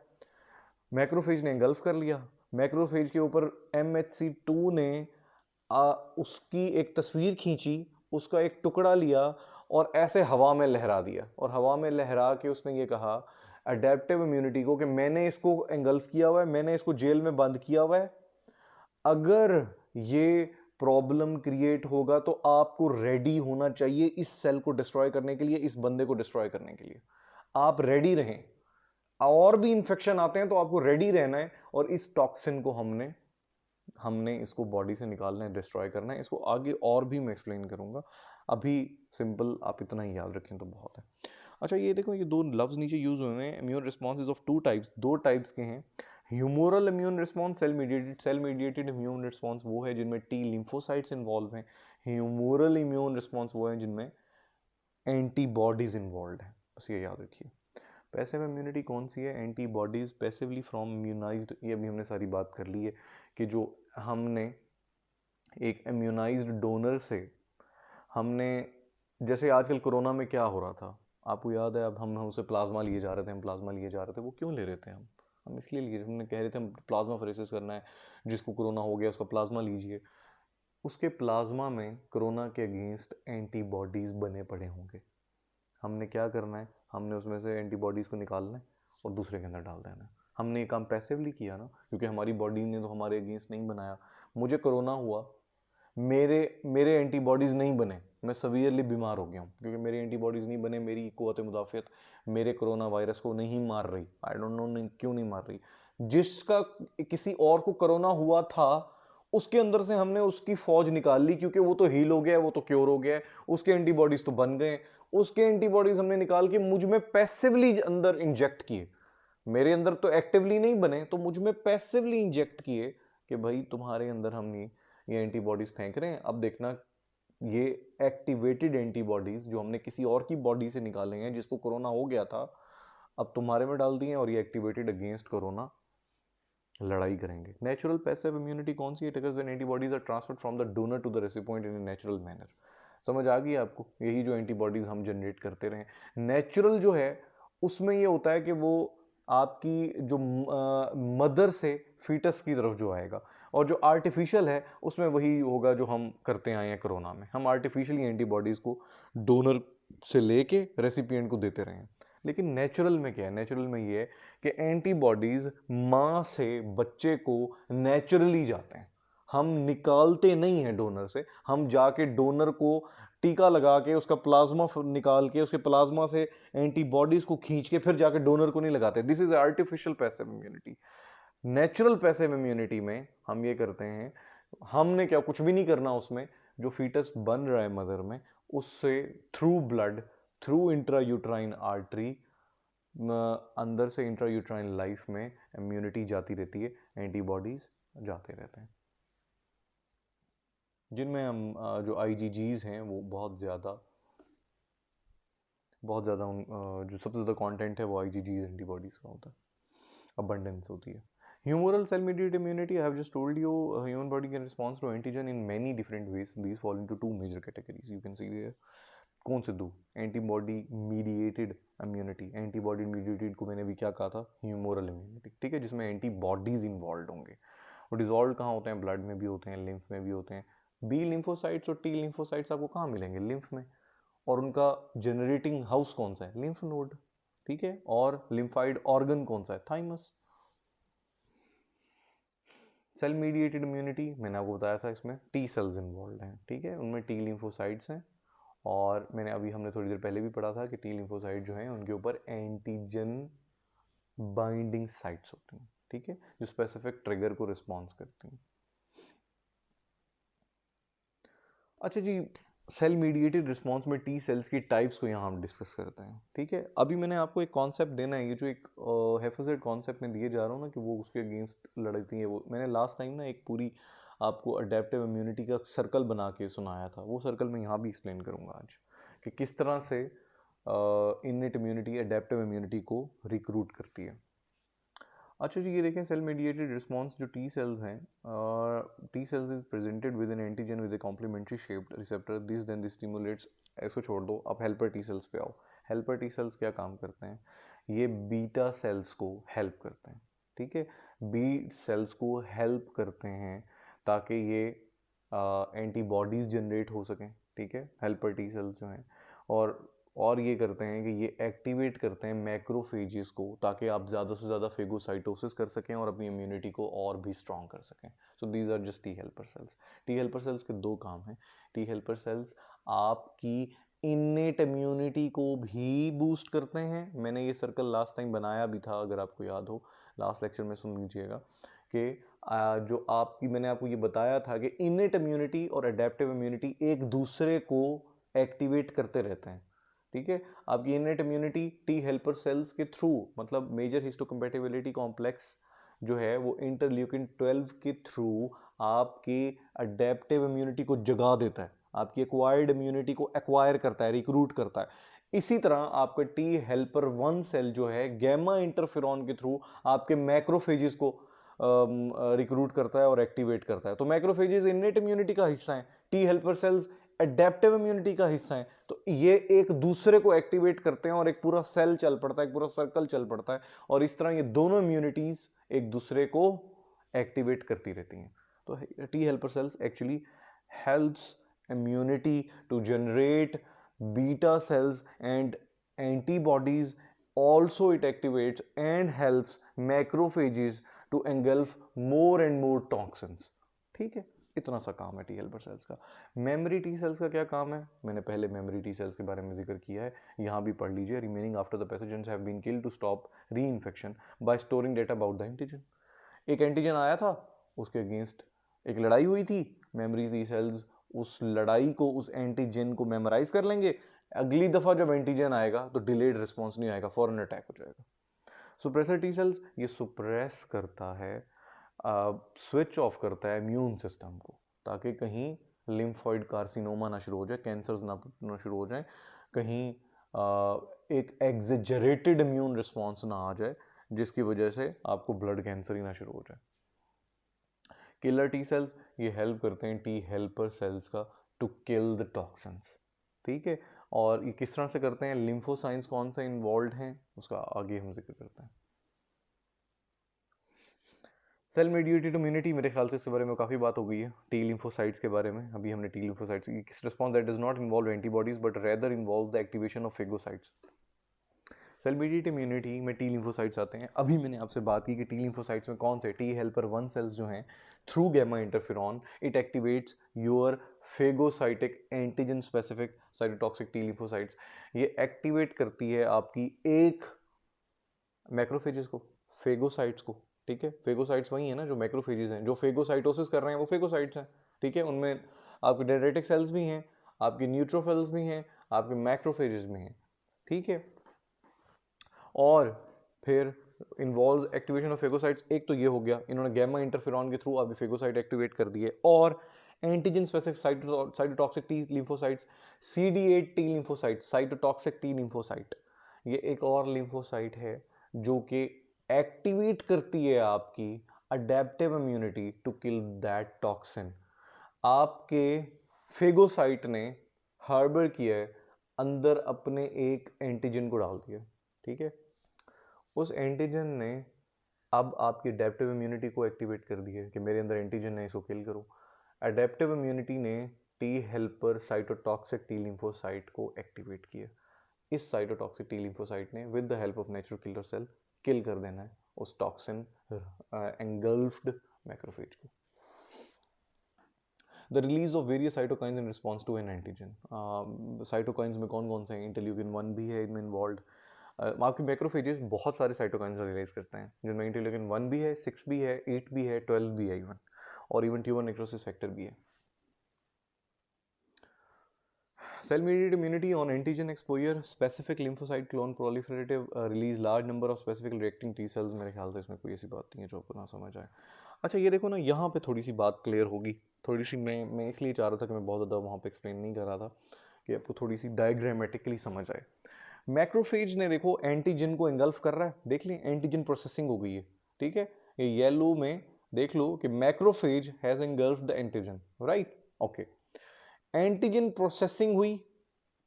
मैक्रोफेज ने एंगल्फ कर लिया, मैक्रोफेज के ऊपर MHC2 ने उसकी एक तस्वीर खींची, उसका एक टुकड़ा लिया और ऐसे हवा में लहरा दिया, और हवा में लहरा के उसने ये कहा अडेप्टिव इम्यूनिटी को कि मैंने इसको एंगल्फ किया हुआ है, मैंने इसको जेल में बंद किया हुआ है, अगर ये प्रॉब्लम क्रिएट होगा तो आपको रेडी होना चाहिए इस सेल को डिस्ट्रॉय करने के लिए, इस बंदे को डिस्ट्रॉय करने के लिए आप रेडी रहें। और भी इंफेक्शन आते हैं तो आपको रेडी रहना है, और इस टॉक्सिन को हमने हमने इसको बॉडी से निकालना है, डिस्ट्रॉय करना है। इसको आगे और भी मैं एक्सप्लेन करूँगा, अभी सिंपल आप इतना ही याद रखें तो बहुत है। अच्छा ये देखो, ये दो लफ्ज़ नीचे यूज़ हुए हैं, immune response is of two types, दो टाइप्स के हैं। Humoral immune response, cell mediated immune response वो है जिनमें टी लिम्फोसाइट्स इन्वॉल्व हैं। ह्यूमोरल इम्यून रिस्पॉन्स वो है जिनमें एंटीबॉडीज इन्वॉल्व हैं, बस ये याद रखिए। पैसिव इम्यूनिटी कौन सी है? एंटीबॉडीज पैसिवली फ्रॉम इम्यूनाइज्ड, ये अभी हमने सारी बात कर ली है कि जो हमने एक इम्यूनाइज्ड डोनर से, हमने जैसे आजकल कोरोना में क्या हो रहा था आपको याद है, अब हम उसे प्लाज्मा लिए जा रहे थे, हम प्लाज्मा लिए जा रहे थे, वो क्यों ले रहे थे? हम इसलिए लिए, हमने कह रहे थे हम प्लाज्मा फेरेसिस करना है, जिसको कोरोना हो गया उसका प्लाज्मा लीजिए। उसके प्लाज्मा में कोरोना के अगेंस्ट एंटीबॉडीज बने पड़े होंगे। हमने क्या करना है, हमने उसमें से एंटीबॉडीज़ को निकालना है और दूसरे के अंदर डाल देना है। हमने ये काम पैसिवली किया ना, क्योंकि हमारी बॉडी ने तो हमारे अगेंस्ट नहीं बनाया। मुझे कोरोना हुआ, मेरे मेरे एंटीबॉडीज़ नहीं बने, मैं सवियरली बीमार हो गया हूँ, क्योंकि मेरे एंटीबॉडीज़ नहीं बने, मेरी क़ुव्वत मुदाफ़ियत मेरे कोरोना वायरस को नहीं मार रही। आई डोंट नो क्यों नहीं मार रही। जिसका किसी और को कोरोना हुआ था, उसके अंदर से हमने उसकी फौज निकाल ली, क्योंकि वो तो हील हो गया है, वो तो क्योर हो गया है, उसके एंटीबॉडीज तो बन गए। उसके एंटीबॉडीज हमने निकाल के मुझ में पैसिवली अंदर इंजेक्ट किए। मेरे अंदर तो एक्टिवली नहीं बने, तो मुझ में पैसिवली इंजेक्ट किए कि भाई तुम्हारे अंदर हम ये एंटीबॉडीज फेंक रहे हैं। अब देखना, ये एक्टिवेटेड एंटीबॉडीज जो हमने किसी और की बॉडी से निकाले हैं, जिसको कोरोना हो गया था, अब तुम्हारे में डाल दिए और ये एक्टिवेटेड अगेंस्ट कोरोना लड़ाई करेंगे। नेचुरल पैसिव इम्यूनिटी कौन सी है? It is when antibodies are transferred from the donor to the recipient in a natural manner. समझ आ गई आपको? यही जो एंटीबॉडीज हम जनरेट करते रहे। नेचुरल जो है उसमें ये होता है कि वो आपकी जो मदर से फीटस की तरफ जो आएगा, और जो आर्टिफिशियल है उसमें वही होगा जो हम करते आए हैं कोरोना में। हम आर्टिफिशियली एंटीबॉडीज को डोनर से लेके रेसिपिएंट को देते रहे हैं। लेकिन नेचुरल में क्या है? नेचुरल में ये है कि एंटीबॉडीज माँ से बच्चे को नेचुरली जाते हैं, हम निकालते नहीं हैं डोनर से। हम जाके डोनर को टीका लगा के उसका प्लाज्मा निकाल के उसके प्लाज्मा से एंटीबॉडीज को खींच के फिर जाके डोनर को नहीं लगाते। This is artificial passive immunity. Natural passive immunity में हम ये करते हैं, हमने क्या कुछ भी नहीं करना उसमें, जो फीटस बन रहा है मदर में, उससे through blood, through intrauterine artery, अंदर से इंट्रायूट्राइन लाइफ में इम्यूनिटी जाती रहती है, एंटीबॉडीज जाते रहते हैं, जिनमें हम जो आईजीजीज हैं वो बहुत ज़्यादा जो सबसे ज़्यादा कंटेंट है वो आईजीजीज एंटीबॉडीज़ का होता है, अबंडेंस होती है। Humoral cell mediated immunity, I have just told you, human body can respond to antigen in many different ways. These fall into two major categories. You can see there. कौन से दो? Antibody mediated immunity. Antibody mediated को मैंने भी क्या कहा था? Humoral immunity, ठीक है, जिसमें एंटीबॉडीज इन्वॉल्व होंगे। वो डिजॉल्व कहाँ होते हैं? ब्लड में भी होते हैं, लिम्फ में भी होते हैं। बी लिम्फोसाइट्स और टी लिम्फोसाइट्स आपको कहाँ मिलेंगे? लिम्फ में। और उनका जनरेटिंग हाउस कौन सा है? लिम्फ नोड, ठीक है। और लिम्फाइड ऑर्गन कौन सा है? थाइमस। सेल मीडिएटेड इम्यूनिटी मैंने आपको बताया था, इसमें टी सेल्स इन्वॉल्व हैं, ठीक है, उनमें टी लिम्फोसाइट्स हैं। और हमने थोड़ी देर पहले भी पढ़ा था कि टी लिम्फोसाइट जो हैं उनके ऊपर एंटीजन बाइंडिंग साइट्स होती हैं, ठीक है, जो स्पेसिफिक ट्रिगर को रिस्पॉन्स करती हैं। अच्छा जी, सेल मीडिएटेड रिस्पॉन्स में टी सेल्स की टाइप्स को यहाँ हम डिस्कस करते हैं, ठीक है। अभी मैंने आपको एक कॉन्सेप्ट देना है, ये जो एक हेफाजेट कॉन्सेप्ट में दिए जा रहा हूँ ना कि वो उसके अगेंस्ट लड़ती है, वो मैंने लास्ट टाइम ना एक पूरी आपको अडेप्टिव इम्यूनिटी का सर्कल बना के सुनाया था। वो सर्कल मैं यहाँ भी एक्सप्लेन करूँगा आज कि किस तरह से इननेट इम्यूनिटी अडेप्टिव इम्यूनिटी को रिक्रूट करती है। अच्छा जी, ये देखें, सेल मीडिएटेड रिस्पॉन्स जो टी सेल्स हैं, T cells is presented with an antigen with a complementary shaped receptor, this then this stimulates. इसको छोड़ दो, अब हेल्पर टी सेल्स पे आओ। हेल्पर टी सेल्स क्या काम करते हैं? ये बीटा सेल्स को हेल्प करते हैं, ठीक है, बी सेल्स को हेल्प करते हैं ताकि ये एंटीबॉडीज़ जनरेट हो सकें, ठीक है, हेल्पर टी सेल्स जो हैं। और ये करते हैं कि ये एक्टिवेट करते हैं मैक्रोफेजेस को, ताकि आप ज़्यादा से ज़्यादा फेगोसाइटोसिस कर सकें और अपनी इम्यूनिटी को और भी स्ट्रॉन्ग कर सकें। So these are just T helper cells. T helper cells के दो काम हैं। टी हेल्पर सेल्स आपकी इन्नेट इम्यूनिटी को भी बूस्ट करते हैं। मैंने ये सर्कल लास्ट टाइम बनाया भी था, अगर आपको याद हो, लास्ट लेक्चर में सुन लीजिएगा। कि जो आपकी मैंने आपको ये बताया था कि इनेट इम्यूनिटी और अडेप्टिव इम्यूनिटी एक दूसरे को एक्टिवेट करते रहते हैं। ठीक है, आपकी innate immunity T helper cells के थ्रू, मतलब मेजर हिस्टोकम्पैटिबिलिटी कॉम्प्लेक्स जो है वो इंटरल्यूकिन 12 के थ्रू आपकी अडेप्टिव इम्यूनिटी को जगा देता है, आपकी एक्वायर्ड इम्यूनिटी को एक्वायर करता है, रिक्रूट करता है। इसी तरह आपका टी हेल्पर 1 सेल जो है गैमा इंटरफेरॉन के थ्रू आपके मैक्रोफेजेस को रिक्रूट करता है और एक्टिवेट करता है। तो मैक्रोफेजेस इनेट इम्यूनिटी का हिस्सा है, T helper sales adaptive immunity का हिस्सा है। तो ये एक दूसरे को एक्टिवेट करते हैं और एक पूरा सेल चल पड़ता है, एक पूरा सर्कल चल पड़ता है, और इस तरह ये दोनों इम्यूनिटीज एक दूसरे को एक्टिवेट करती रहती हैं। तो T helper sales actually helps immunity to generate beta cells and antibodies. Also it activates and helps macrophages to engulf more and more toxins. ठीक है, इतना सा काम है टी हेल्पर सेल्स का। मेमोरी टी सेल्स का क्या काम है, मैंने पहले मेमोरी टी सेल्स के बारे में जिक्र किया है, यहाँ भी पढ़ लीजिए। Remaining after the pathogens have been killed to stop reinfection by storing data about the antigen. एक एंटीजन आया था, उसके अगेंस्ट एक लड़ाई हुई थी, मेमोरी टी सेल्स उस लड़ाई को, उस एंटीजन को मेमोराइज कर लेंगे, अगली दफा जब एंटीजन आएगा तो डिलेड रिस्पॉन्स नहीं आएगा, फौरन अटैक हो जाएगा। सुप्रेसर टी सेल्स ये सुप्रेस करता है, स्विच ऑफ करता है इम्यून सिस्टम को, ताकि कहीं लिम्फॉइड कार्सिनोमा ना शुरू हो जाए, कैंसर्स ना शुरू हो जाए, कहीं एक एग्जेजरेटेड इम्यून रिस्पॉन्स ना आ जाए जिसकी वजह से आपको ब्लड कैंसर ही ना शुरू हो जाए। किलर टी सेल्स ये हेल्प करते हैं टी हेल्पर सेल्स का टू किल द टॉक्सिन्स। ठीक है, और ये किस तरह से करते हैं, लिम्फोसाइंस कौन से इन्वॉल्व हैं उसका आगे हम जिक्र करते हैं। सेल मेडिएटेड इम्यूनिटी, मेरे ख्याल से इसके बारे में काफ़ी बात हो गई है, टी लिम्फोसाइट्स के बारे में। अभी हमने टी लिम्फोसाइट्स की response that does not involve antibodies but rather involve the activation of phagocytes. Cell mediated immunity में टी लिम्फोसाइट्स आते हैं। अभी मैंने आपसे बात की कि टी लिम्फोसाइट्स में कौन से, टी हेल्पर 1 सेल्स जो हैं, through gamma interferon it activates your phagocytic antigen specific cytotoxic T lymphocytes. ये एक्टिवेट करती है आपकी एक मैक्रोफेजेस को, फेगोसाइट्स को। ठीक है, फेगोसाइट्स वही है ना जो मैक्रोफेजेस हैं, जो फेगोसाइटोसिस कर रहे हैं वो फेगोसाइट्स हैं। ठीक है, उनमें आपके डेंड्रिटिक सेल्स भी हैं, आपके न्यूट्रोफिल्स भी हैं, आपके मैक्रोफेजेस भी हैं। ठीक है, और फिर इन्वॉल्व एक्टिवेशन ऑफ फेगोसाइट्स। एक तो ये हो गया, इन्होंने गैमा इंटरफेरॉन के थ्रू अभी फेगोसाइट एक्टिवेट कर दिए, और antigen specific cytotoxic T lymphocytes, CD8 T lymphocyte, cytotoxic T lymphocyte, ये एक और लिम्फोसाइट है जो कि एक्टिवेट करती है आपकी adaptive immunity to kill that toxin. आपके फेगोसाइट ने हार्बर किया है, अंदर अपने एक एंटीजन को डाल दिया। ठीक है, उस एंटीजन ने अब आपकी अडेप्टिव इम्यूनिटी को एक्टिवेट कर दिया है कि मेरे अंदर एंटीजन है, इसको किल करो। अडेप्टिव इम्यूनिटी ने T helper cytotoxic T lymphocyte को एक्टिवेट किया। इस साइटोटॉक्सिक टी लिम्फोसाइट ने with the help of natural killer cell kill कर देना है उस टॉक्सिन एंगल्फ्ड मैक्रोफेज को। The release of various cytokines in response to an antigen. Cytokines में कौन कौन से हैं, इंटरल्यूकिन 1 भी है इनमें इन्वॉल्व। आपके मैक्रोफेजेस बहुत सारे साइटोकाइंस रिलीज करते हैं, जिनमें इंटरल्यूकिन 1 भी है, 6 भी है, 8 भी है, 12 भी है इवन, और इवन ट्यूमर नेक्रोसिस फैक्टर भी है। Cell mediated immunity on antigen exposure, specific lymphocyte clone proliferative release large number of specific reacting T cells। मेरे ख्याल से इसमें कोई ऐसी बात नहीं है जो आपको ना समझ आए। अच्छा ये देखो ना, यहाँ पे थोड़ी सी बात क्लियर होगी, थोड़ी सी मैं इसलिए चाह रहा था कि मैं बहुत ज़्यादा वहाँ पे एक्सप्लेन नहीं कर रहा था कि आपको थोड़ी सी डायग्रामेटिकली समझ आए। मैक्रोफेज ने देखो एंटीजन को एंगल्फ कर रहा है, देख लें एंटीजन प्रोसेसिंग हो गई है। ठीक है, ये येलो में देख लो कि macrophage has engulf the antigen, right, okay. Antigen processing हुई,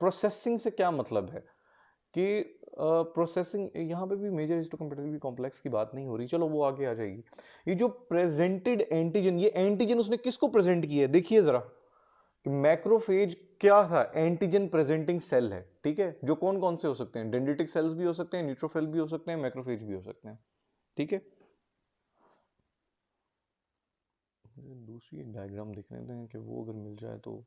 प्रोसेसिंग से क्या मतलब है कि प्रोसेसिंग, यहाँ पे भी मेजर हिस्टोकम्पैटिबिलिटी कॉम्प्लेक्स की बात नहीं हो रही, चलो वो आगे आ जाएगी। ये जो प्रेजेंटेड एंटीजन, ये एंटीजन उसने किसको प्रेजेंट किया है, देखिए जरा कि मैक्रोफेज क्या था, एंटीजन प्रेजेंटिंग सेल है। ठीक है, जो कौन कौन से हो सकते हैं, डेंड्रिटिक सेल्स भी हो सकते हैं, न्यूट्रोफिल भी हो सकते हैं, मैक्रोफेज भी हो सकते हैं। ठीक है, दूसरी एक डायग्राम देखने दें कि वो अगर मिल जाए तो।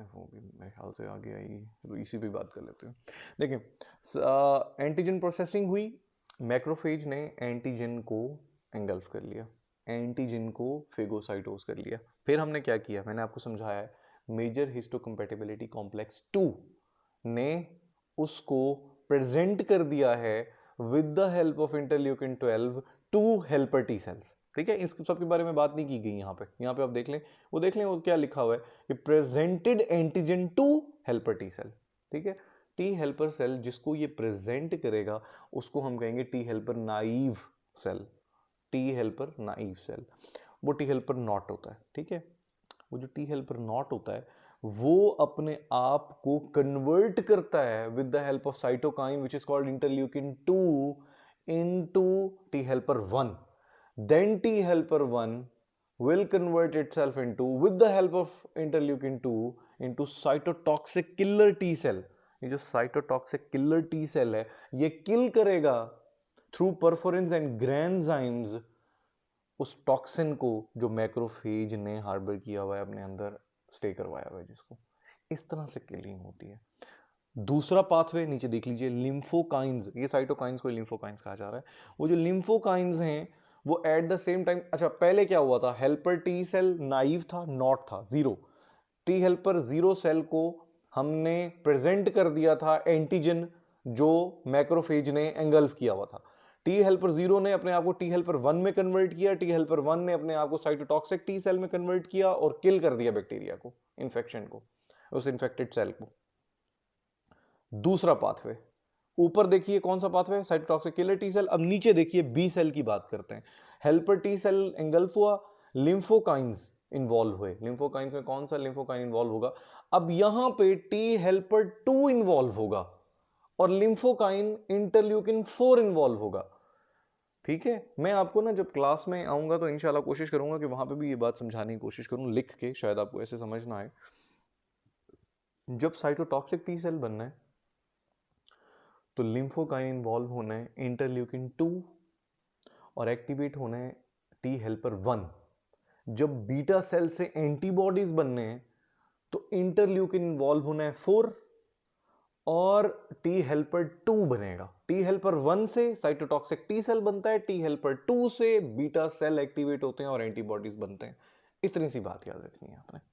है वो भी मेरे ख्याल से आगे आएगी, तो इसी पे बात कर लेते हैं। देखिए एंटीजन प्रोसेसिंग हुई, मैक्रोफेज ने एंटीजन को एंगल्फ कर लिया, एंटीजन को फेगोसाइटोज कर लिया। फिर हमने क्या किया, मैंने आपको समझाया है, मेजर हिस्टोकम्पैटिबिलिटी कॉम्प्लेक्स 2 ने उसको प्रेजेंट कर दिया है with the help of interleukin 12 to helper T cells. ठीक है, इस सब के बारे में बात नहीं की गई यहाँ पे आप देख लें, वो देख लें वो क्या लिखा हुआ है कि presented antigen to helper T cell. ठीक है, टी हेल्पर सेल जिसको ये प्रेजेंट करेगा उसको हम कहेंगे T helper naive cell, T helper naive cell. वो टी हेल्पर नॉट होता है। ठीक है, वो जो टी हेल्पर नॉट होता है वो अपने आप को कन्वर्ट करता है with the help of cytokine which is called interleukin 2 into T helper 1। then T helper 1 will convert itself into, with the help of interleukin 2, into cytotoxic killer T cell। ये जो cytotoxic killer T cell है ये किल करेगा through परफोरेंस and ग्रैनजाइम्स उस toxin को जो macrophage ने harbour किया हुआ है अपने अंदर, स्टे करवाया हुआ है जिसको। इस तरह से किलिंग होती है। दूसरा पाथवे नीचे देख लीजिए, लिम्फोकाइंस। ये साइटोकाइंस को लिम्फोकाइंस कहा जा रहा है। वो जो लिम्फोकाइंस हैं वो एट द सेम टाइम, अच्छा पहले क्या हुआ था, हेल्पर टी सेल नाइव था, नॉट था, zero. T helper zero cell को हमने प्रेजेंट कर दिया था एंटीजन जो मैक्रोफेज ने एंगल्फ किया हुआ था। टी हेल्पर जीरो ने अपने आप को टी हेल्पर 1 में कन्वर्ट किया, टी हेल्पर 1 ने अपने आप को साइटोटॉक्सिक टी सेल में कन्वर्ट किया और किल कर दिया बैक्टीरिया को, इन्फेक्शन को, उस इन्फेक्टेड सेल को। दूसरा पाथवे, ऊपर देखिए कौन सा pathway, cytotoxic killer T cell. अब नीचे देखिए बी सेल की बात करते हैं। हेल्पर टी सेल एंगल्फ हुआ, लिम्फोकाइंस इन्वॉल्व हुए। लिम्फोकाइंस में कौन सा लिम्फोकाइन इन्वॉल्व होगा, अब यहां पे टी हेल्पर 2 इन्वॉल्व होगा और लिम्फोकाइन इंटरल्यूकिन 4 इन्वॉल्व होगा। ठीक है, मैं आपको ना जब क्लास में आऊंगा तो इंशाल्लाह कोशिश करूंगा कि वहां पे भी ये बात समझाने की कोशिश करूं लिख के, शायद आपको ऐसे समझ ना आए। जब साइटोटॉक्सिक टी सेल बनना है तो लिम्फोकाइन इन्वॉल्व होना है, इंटरल्यूकिन 2 और एक्टिवेट होना है टी हेल्पर 1। जब बीटा सेल से एंटीबॉडीज बनने हैं तो इंटरल्यूकिन इन्वॉल्व होना है 4 और टी हेल्पर 2 बनेगा। टी हेल्पर 1 से साइटोटॉक्सिक टी सेल बनता है, टी हेल्पर 2 से बीटा सेल एक्टिवेट होते हैं और एंटीबॉडीज बनते हैं। इस तरह सी बात याद रखनी है आपने।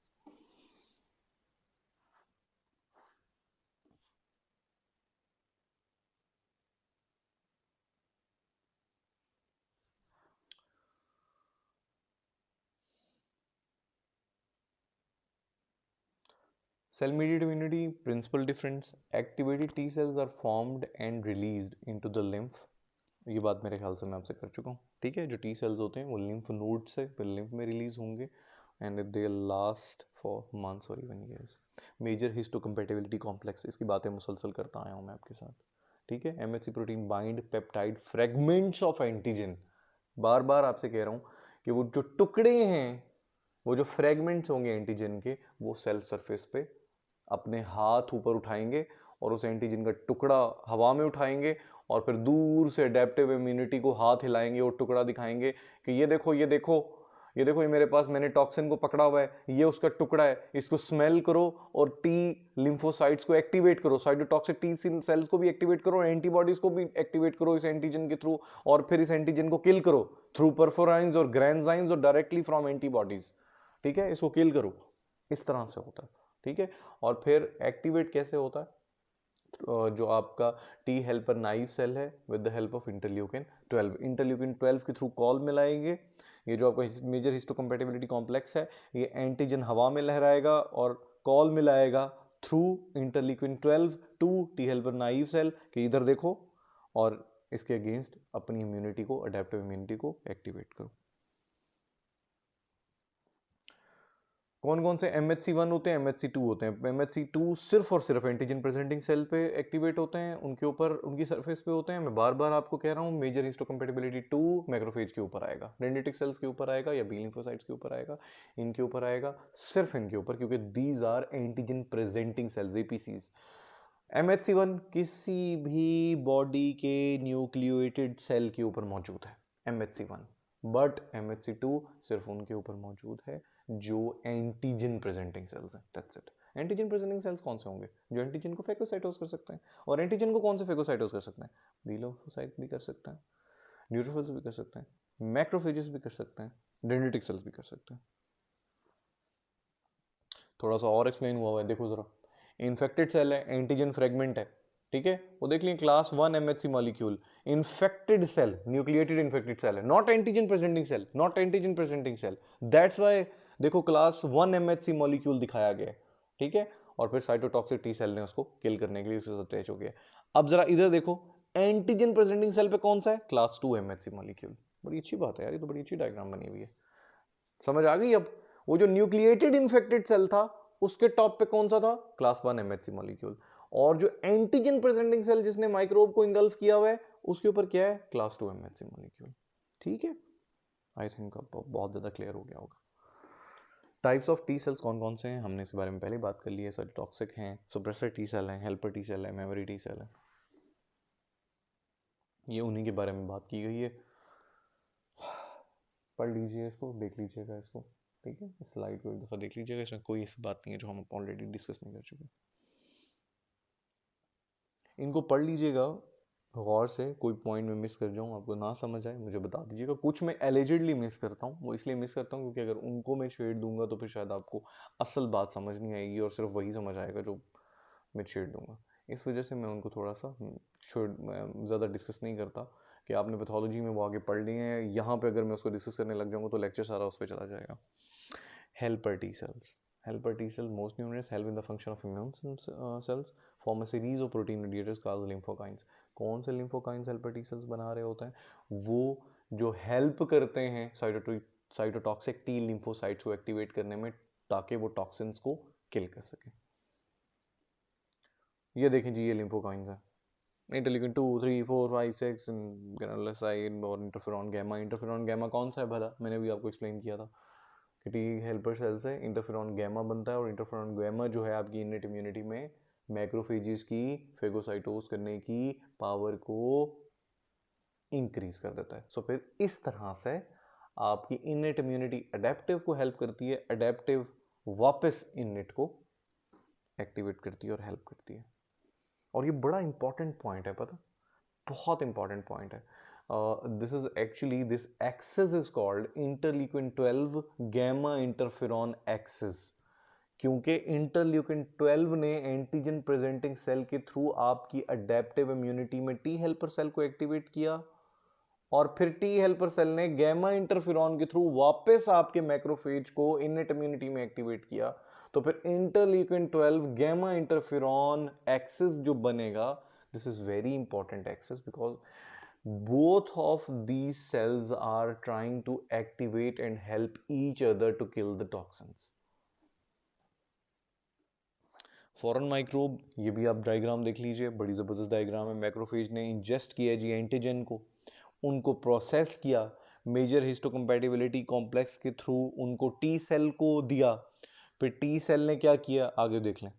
Cell mediated immunity principal difference, activated T cells are formed and released into the lymph। ये बात मेरे ख्याल से मैं आपसे कर चुका हूँ। ठीक है, जो टी सेल्स होते हैं वो लिम्फ नोड से फिर लिम्फ में रिलीज होंगे and they last for months और even years. Major histocompatibility complex, इसकी बातें मुसलसल करता आया हूँ मैं आपके साथ। ठीक है, MHC protein bind peptide fragments of antigen. बार बार आपसे कह रहा हूँ कि वो जो टुकड़े हैं, वो जो फ्रेगमेंट्स होंगे एंटीजन के, वो सेल सरफेस पे अपने हाथ ऊपर उठाएंगे और उस एंटीजन का टुकड़ा हवा में उठाएंगे और फिर दूर से एडेप्टिव इम्यूनिटी को हाथ हिलाएंगे और टुकड़ा दिखाएंगे कि ये देखो ये देखो ये देखो, ये मेरे पास, मैंने टॉक्सिन को पकड़ा हुआ है, ये उसका टुकड़ा है, इसको स्मेल करो और टी लिम्फोसाइट्स को एक्टिवेट करो, साइटोटॉक्सिक टी सेल्स को भी एक्टिवेट करो और एंटीबॉडीज को भी एक्टिवेट करो इस एंटीजन के थ्रू, और फिर इस एंटीजन को किल करो थ्रू परफोराइंस और ग्रैनजाइम्स और डायरेक्टली फ्रॉम एंटीबॉडीज। ठीक है, इसको किल करो, इस तरह से होता है। ठीक है, और फिर एक्टिवेट कैसे होता है, जो आपका टी हेल्पर नाइव सेल है with the help of interleukin 12, interleukin 12 के थ्रू कॉल मिलाएंगे। ये जो आपका मेजर हिस्टोकम्पैटिबिलिटी कॉम्प्लेक्स है, ये एंटीजन हवा में लहराएगा और कॉल मिलाएगा through interleukin 12 to T helper naive cell कि इधर देखो और इसके अगेंस्ट अपनी इम्यूनिटी को, अडेप्टिव इम्यूनिटी को एक्टिवेट करो। कौन कौन से MHC1 होते हैं, MHC2 होते हैं। MHC2 सिर्फ और सिर्फ एंटीजन प्रेजेंटिंग सेल पे एक्टिवेट होते हैं, उनके ऊपर, उनकी सरफेस पे होते हैं। मैं बार बार आपको कह रहा हूँ, मेजर हिस्टोकम्पैटिबिलिटी 2 मैक्रोफेज के ऊपर आएगा, डेंड्रिटिक सेल्स के ऊपर आएगा या बी लिम्फोसाइट्स के ऊपर आएगा, इनके ऊपर आएगा, सिर्फ इनके ऊपर, क्योंकि these are antigen presenting cells, APCs। MHC1 किसी भी बॉडी के न्यूक्लियोटेड सेल के ऊपर मौजूद है, MHC1, बट MHC2 सिर्फ उनके ऊपर मौजूद है जो एंटीजन प्रेजेंटिंग सेल्स हैं, that's it. Antigen presenting cells कौन से होंगे? जो एंटीजन को फेगोसाइटोज कर सकते हैं। और एंटीजन को कौन से फेगोसाइटोज कर सकते हैं? बी लिम्फोसाइट भी कर सकते हैं, न्यूट्रोफिल्स भी कर सकते हैं, मैक्रोफेजेस भी कर सकते हैं, डेंड्रिटिक सेल्स भी कर सकते हैं। थोड़ा सा और एक्सप्लेन हुआ है, देखो जरा। इन्फेक्टेड सेल है, एंटीजन फ्रेगमेंट है, ठीक है, वो देख लिए class 1 MHC molecule. Infected cell, nucleated infected cell है, not antigen presenting cell, not antigen presenting cell, that's why देखो क्लास 1 MHC मॉलिक्यूल दिखाया गया है, ठीक है। और फिर साइटोटॉक्सिक टी सेल ने उसको किल करने के लिए उससे अटैच हो गया। अब जरा इधर देखो, एंटीजन प्रेजेंटिंग सेल पे कौन सा है? Class 2 MHC molecule. बड़ी अच्छी बात है यार, ये तो बड़ी अच्छी डायग्राम बनी हुई है, समझ आ गई। अब वो जो न्यूक्लिएटेड इन्फेक्टेड सेल था उसके टॉप पे कौन सा था? Class 1 MHC molecule. और जो एंटीजन प्रेजेंटिंग सेल जिसने माइक्रोब को इंगल्फ किया हुआ है उसके ऊपर क्या है? क्लास 2 MHC मॉलिक्यूल, ठीक है। आई थिंक अब बहुत ज्यादा क्लियर हो गया होगा। टाइप्स ऑफ टी सेल्स कौन कौन से हैं हमने इसके बारे में पहले बात कर ली है। साइटोटॉक्सिक हैं, सुप्रेसर टी सेल हैं, हेल्पर टी सेल है, मेमोरी टी सेल है, ये उन्हीं के बारे में बात की गई है। पढ़ लीजिए इसको, देख लीजिएगा इसको, ठीक है। स्लाइड को एक दफ़ा देख लीजिएगा, इसमें कोई ऐसी बात नहीं है जो हम ऑलरेडी डिस्कस नहीं कर चुके। इनको पढ़ लीजिएगा गौर से, कोई पॉइंट में मिस कर जाऊँ, आपको ना समझ आए मुझे बता दीजिएगा। कुछ मैं एलिजिडली मिस करता हूँ, वो इसलिए मिस करता हूँ क्योंकि अगर उनको मैं शेड दूंगा तो फिर शायद आपको असल बात समझ नहीं आएगी और सिर्फ वही समझ आएगा जो मैं शेड दूंगा। इस वजह से मैं उनको थोड़ा सा शेड ज़्यादा डिस्कस नहीं करता कि आपने पैथोलॉजी में वो आगे पढ़ लिए हैं, यहाँ पे अगर मैं उसको डिस्कस करने लग जाऊँगा तो लेक्चर सारा उस पर चला जाएगा। Helper T sales, helper T cell, most numerous, help in the function of immune cells, form a series of protein mediators called lymphokines. कौन से lympokines helper T cells बना रहे होते हैं? वो जो हेल्प करते हैं साइटोटॉक्सिक टी लिम्फोसाइट्स को एक्टिवेट करने में ताकि वो टॉक्सिन्स को किल कर सके। ये देखें जी, ये लिम्फोकाइंस है, इंटरल्यूकिन 2, 3, 4, 5, 6 ग्रेनुलोसाइड और इंटरफेरॉन गैमा। इंटरफेरॉन गैमा कौन सा है भला? मैंने भी आपको एक्सप्लेन किया था कि टी हेल्पर सेल से इंटरफेरॉन गैमा बनता है और इंटरफेरॉन गैमा जो है आपकी इनेट इम्यूनिटी में मैक्रोफेजेस की फेगोसाइटोज करने की पावर को इंक्रीज कर देता है। सो फिर इस तरह से आपकी इनेट इम्यूनिटी अडेप्टिव को हेल्प करती है, अडेप्टिव वापस इनेट को एक्टिवेट करती है और हेल्प करती है। और ये बड़ा इंपॉर्टेंट पॉइंट है, पता, बहुत इंपॉर्टेंट पॉइंट है। This is actually, this axis is called interleukin 12 gamma interferon axis, क्योंकि इंटरल्यूकिन 12 ने एंटीजन प्रेजेंटिंग सेल के थ्रू आपकी अडेप्टिव इम्यूनिटी में टी हेल्पर सेल को एक्टिवेट किया और फिर टी हेल्पर सेल ने गैमा इंटरफेरॉन के थ्रू वापस आपके मैक्रोफेज को इनेट इम्यूनिटी में एक्टिवेट किया। तो फिर इंटरल्यूकिन 12 गैमा इंटरफेरॉन एक्सेस जो बनेगा, this is very important axis because both of these cells are trying to activate and help each other to kill the toxins. Foreign microbe, ये भी आप diagram देख लीजिए, बड़ी ज़बरदस्त डायग्राम है। मैक्रोफेज ने इंजेस्ट किया जी एंटीजन को, उनको प्रोसेस किया, मेजर हिस्टोकम्पैटिबिलिटी कॉम्प्लेक्स के थ्रू उनको टी सेल को दिया। फिर टी सेल ने क्या किया, आगे देख लें।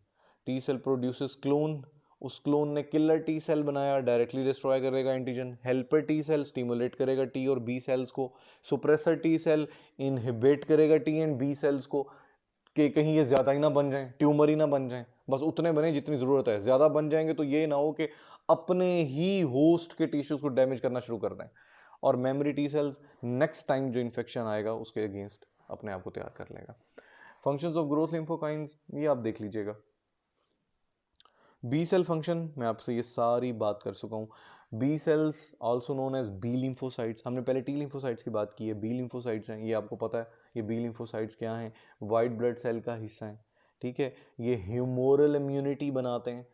टी सेल प्रोड्यूसेस क्लोन, उस क्लोन ने किलर टी सेल बनाया, डायरेक्टली डिस्ट्रॉय करेगा antigen. Helper T cell stimulate करेगा टी और बी सेल्स को। सुप्रेसर टी सेल इनहिबिट करेगा टी एंड बी सेल्स को कि कहीं ये ज़्यादा ही ना बन जाएं, ट्यूमर ही ना बन जाएं, बस उतने बने जितनी ज़रूरत है। ज़्यादा बन जाएंगे तो ये ना हो कि अपने ही होस्ट के टिश्यूज़ को डैमेज करना शुरू कर दें। और memory T cells next time जो इन्फेक्शन आएगा उसके अगेंस्ट अपने आप को तैयार कर लेगा। फंक्शंस ऑफ ग्रोथ लिम्फोकाइंस, ये आप देख लीजिएगा। बी सेल फंक्शन मैं आपसे ये सारी बात कर चुका हूँ। B cells also known as B lymphocytes, हमने पहले टी लिम्फोसाइट्स की बात की है, बी लिम्फोसाइट्स हैं, ये आपको पता है। ये बी लिम्फोसाइट्स क्या हैं? वाइट ब्लड सेल का हिस्सा है, ठीक है। ये ह्यूमोरल इम्यूनिटी बनाते हैं।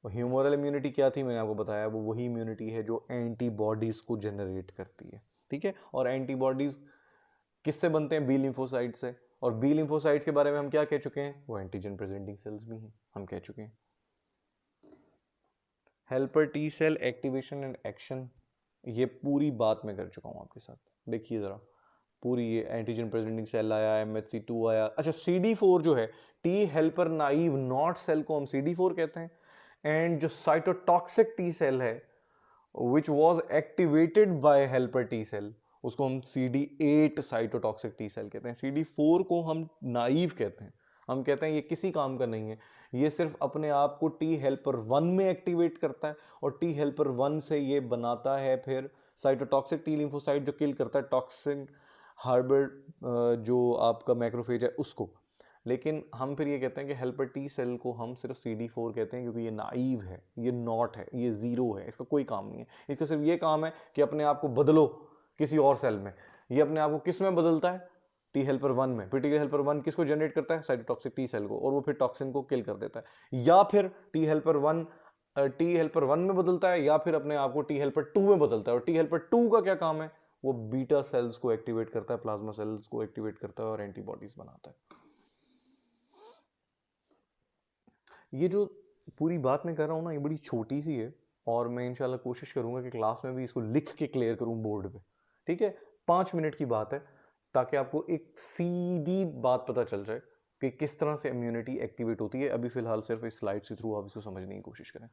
और ह्यूमोरल इम्यूनिटी क्या थी, मैंने आपको बताया, वो वही इम्यूनिटी है जो एंटीबॉडीज को जनरेट करती है, ठीक है। और एंटीबॉडीज किससे बनते हैं? बी लिम्फोसाइट से। और बी लिम्फोसाइट के बारे में हम क्या कह चुके हैं? वो एंटीजन प्रेजेंटिंग सेल्स भी हैं, हम कह चुके हैं। Helper T cell activation and action, ये पूरी बात मैं कर चुका हूँ आपके साथ। देखिए ज़रा पूरी, ये एंटीजन प्रेजेंटिंग सेल आया, MHC2 आया। अच्छा, CD4 जो है, T helper naive nought cell को हम CD4 कहते हैं। एंड जो साइटोटॉक्सिक टी सेल है which was activated by helper T cell, उसको हम CD8 साइटोटॉक्सिक टी सेल कहते हैं। CD4 को हम नाइव कहते हैं, हम कहते हैं ये किसी काम का नहीं है, ये सिर्फ अपने आप को टी हेल्पर 1 में एक्टिवेट करता है और टी हेल्पर 1 से ये बनाता है फिर साइटोटॉक्सिक टी लिम्फोसाइट जो किल करता है टॉक्सिन हार्बर जो आपका मैक्रोफेज है उसको। लेकिन हम फिर ये कहते हैं कि हेल्पर टी सेल को हम सिर्फ CD4 कहते हैं क्योंकि ये नाइव है, ये नॉट है, ये जीरो है, इसका कोई काम नहीं है। इसका सिर्फ ये काम है कि अपने आप को बदलो किसी और सेल में। ये अपने आप को किस में बदलता है? टी हेल्पर 1 में। टी हेल्पर 1 किसको जनरेट करता है? साइटोटॉक्सिक टी सेल को, और वो फिर टॉक्सिन को किल कर देता है। या फिर टी हेल्पर 1 में बदलता है, या फिर अपने आप को टी हेल्पर 2 में बदलता है। और टी हेल्पर 2 का क्या काम है? वो बीटा सेल्स को एक्टिवेट करता है, प्लाज्मा सेल्स को एक्टिवेट करता है और एंटीबॉडीज बनाता है। ये जो पूरी बात मैं कर रहा हूँ ना, ये बड़ी छोटी सी है और मैं इंशाल्लाह कोशिश करूंगा कि क्लास में भी इसको लिख के क्लियर करूं बोर्ड पे। ठीक है, 5 मिनट की बात है ताकि आपको एक सीधी बात पता चल जाए कि किस तरह से इम्यूनिटी एक्टिवेट होती है। अभी फिलहाल सिर्फ इस स्लाइड के थ्रू आप इसको समझने की कोशिश करें।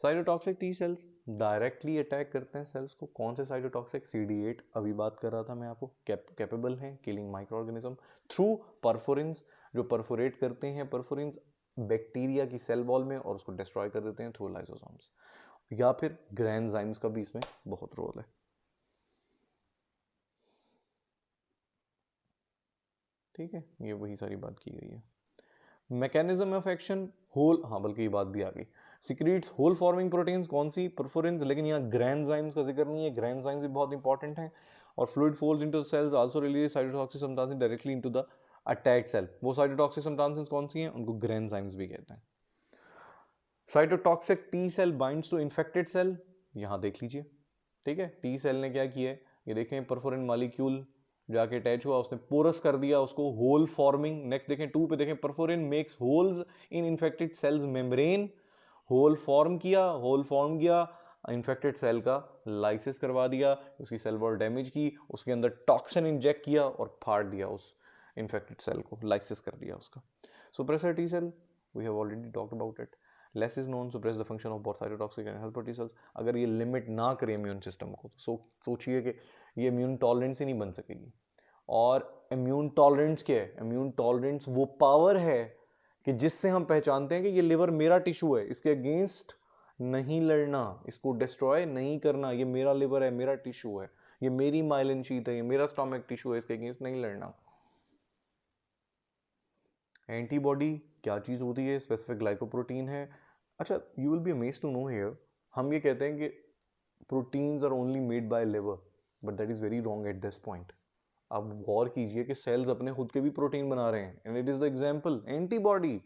Cytotoxic T cells directly attack करते हैं सेल्स को। कौन से साइटोटॉक्सिक? CD8 अभी बात कर रहा था मैं आपको, कैपेबल हैं killing micro organism through perforins, जो परफोरेट करते हैं परफोरिन्स बैक्टीरिया की सेल वॉल में और उसको डिस्ट्रॉय कर देते हैं थ्रू लाइसोसोम्स। या फिर ग्रैनजाइम्स का भी इसमें बहुत रोल है। ठीक है, ये वही सारी बात की गई है। मैकेनिज्म ऑफ एक्शन होल, हाँ बल्कि ये बात भी आ गई। सिक्रीट्स होल फॉर्मिंग प्रोटीन्स, कौन सी? परफोरिन्स। लेकिन यहाँ ग्रैनजाइम्स का जिक्र नहीं है, ग्रैनजाइम्स भी बहुत इंपॉर्टेंट हैं। और fluid flows into cells also release cytotoxic substances directly into the attacked cell. वो साइटोटॉक्सिक सब्सटेंसेस कौन सी हैं? उनको ग्रैनजाइम्स भी कहते हैं। Cytotoxic T cell binds to infected cell, यहां देख लीजिए। ठीक है, टी सेल ने क्या किया है, ये देखें परफोरिन मॉलिक्यूल जाके अटैच हुआ, उसने पोरस कर दिया उसको, होल फॉर्मिंग। नेक्स्ट देखें 2 पे, देखें perforin makes holes in infected cells membrane, hole form किया, होल फॉर्म किया, इन्फेक्टेड सेल का लाइसिस करवा दिया, उसकी सेल वॉल डैमेज की, उसके अंदर टॉक्सिन इंजेक्ट किया और फाड़ दिया उस इन्फेक्टेड सेल को, लाइसिस कर दिया उसका। Suppressor T cell, we have already talked about it. Less is known, suppress the function of both cytotoxic and helper T cells. अगर ये लिमिट ना करे इम्यून सिस्टम को तो सोचिए कि ये इम्यून टॉलरेंस ही नहीं बन सकेगी। और इम्यून टॉलरेंस क्या है? इम्यून टॉलरेंस वो पावर है कि जिससे हम पहचानते हैं कि ये लिवर मेरा टिश्यू है, इसके अगेंस्ट नहीं लड़ना, इसको डिस्ट्रॉय नहीं करना, ये मेरा लिवर है, मेरा टिश्यू है, ये मेरी माइलिन शीट है, ये मेरा स्टोमक टिश्यू है, इसके अगेंस्ट नहीं लड़ना। एंटीबॉडी क्या चीज़ होती है? स्पेसिफिक ग्लाइकोप्रोटीन है। अच्छा, you will be amazed to know here, हम ये कहते हैं कि proteins are only made by liver, but that is very wrong at this point. आप गौर कीजिए कि सेल्स अपने खुद के भी प्रोटीन बना रहे हैं, and it is the example antibody.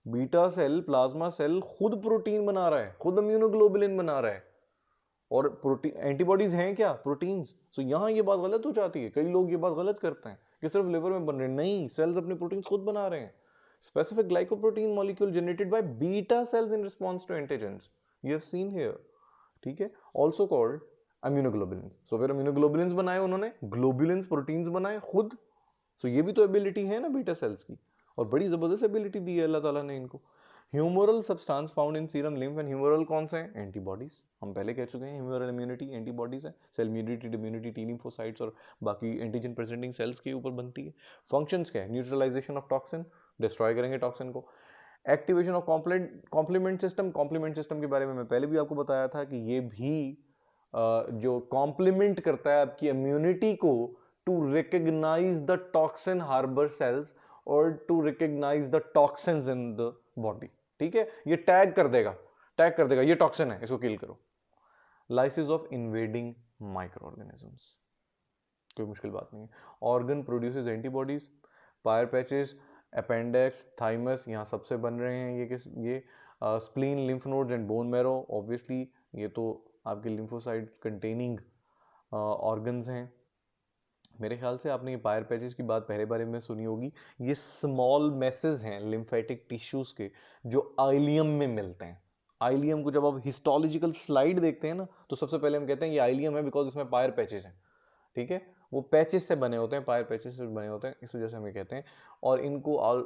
Beta cell, plasma cell खुद प्रोटीन बना रहा है, खुद इम्यूनोग्लोबुलिन बना रहा है। और प्रोटीन एंटीबॉडीज हैं क्या? प्रोटीन्स। सो यहां ये बात गलत हो जाती है, कई लोग ये बात गलत करते हैं कि सिर्फ लिवर में बन रहे हैं। नहीं, सेल्स अपने प्रोटीन्स खुद बना रहे हैं। Specific glycoprotein molecule generated by beta cells in response to antigens, you have seen here. ठीक है, ऑल्सो कॉल्ड इम्यूनोग्लोबुलिन्स। सो फिर इम्यूनोग्लोबुलिन्स बनाए उन्होंने, ग्लोबुलिन्स प्रोटीन्स बनाए खुद। सो ये भी तो एबिलिटी है ना बीटा सेल्स की, और बड़ी जबरदस्त एबिलिटी दी है अल्लाह ताला ने इनको। Humoral substance found in serum lymph and humoral कौन से हैं? एंटीबॉडीज। हम पहले कह चुके हैं ह्यूमरल इम्यूनिटी एंटीबॉडीज है, cell mediated immunity T lymphocytes और बाकी एंटीजन प्रेजेंटिंग सेल्स के ऊपर बनती है। फंक्शंस क्या है? न्यूट्रलाइजेशन ऑफ टॉक्सिन, डिस्ट्रॉय करेंगे टॉक्सिन को। Activation of complement system, complement system के बारे में मैं पहले भी आपको बताया था कि ये भी जो कॉम्प्लीमेंट करता है आपकी इम्यूनिटी को to recognise the toxin harbour cells और to recognise the toxins in the body. ठीक है, ये टैग कर देगा, टैग कर देगा ये टॉक्सिन है, इसको किल करो। Lysis of invading microorganisms, कोई मुश्किल बात नहीं है। Organ produces antibodies, Peyer's patches, appendix, thymus, यहाँ सबसे बन रहे हैं ये spleen, lymph nodes and bone marrow. Obviously ये तो आपके लिम्फोसाइट कंटेनिंग ऑर्गन्स हैं। मेरे ख्याल से आपने ये पायर पैचेस की बात पहले बारे में सुनी होगी। ये स्मॉल मैसेज हैं लिम्फेटिक टिश्यूज के जो आइलियम में मिलते हैं। आइलियम को जब आप हिस्टोलॉजिकल स्लाइड देखते हैं ना, तो सबसे पहले हम कहते हैं ये आइलियम है, बिकॉज इसमें पायर पैचेस हैं। ठीक है, वो पैचेस से बने होते हैं, पायर पैचेस से बने होते हैं, इस वजह से हम ये कहते हैं। और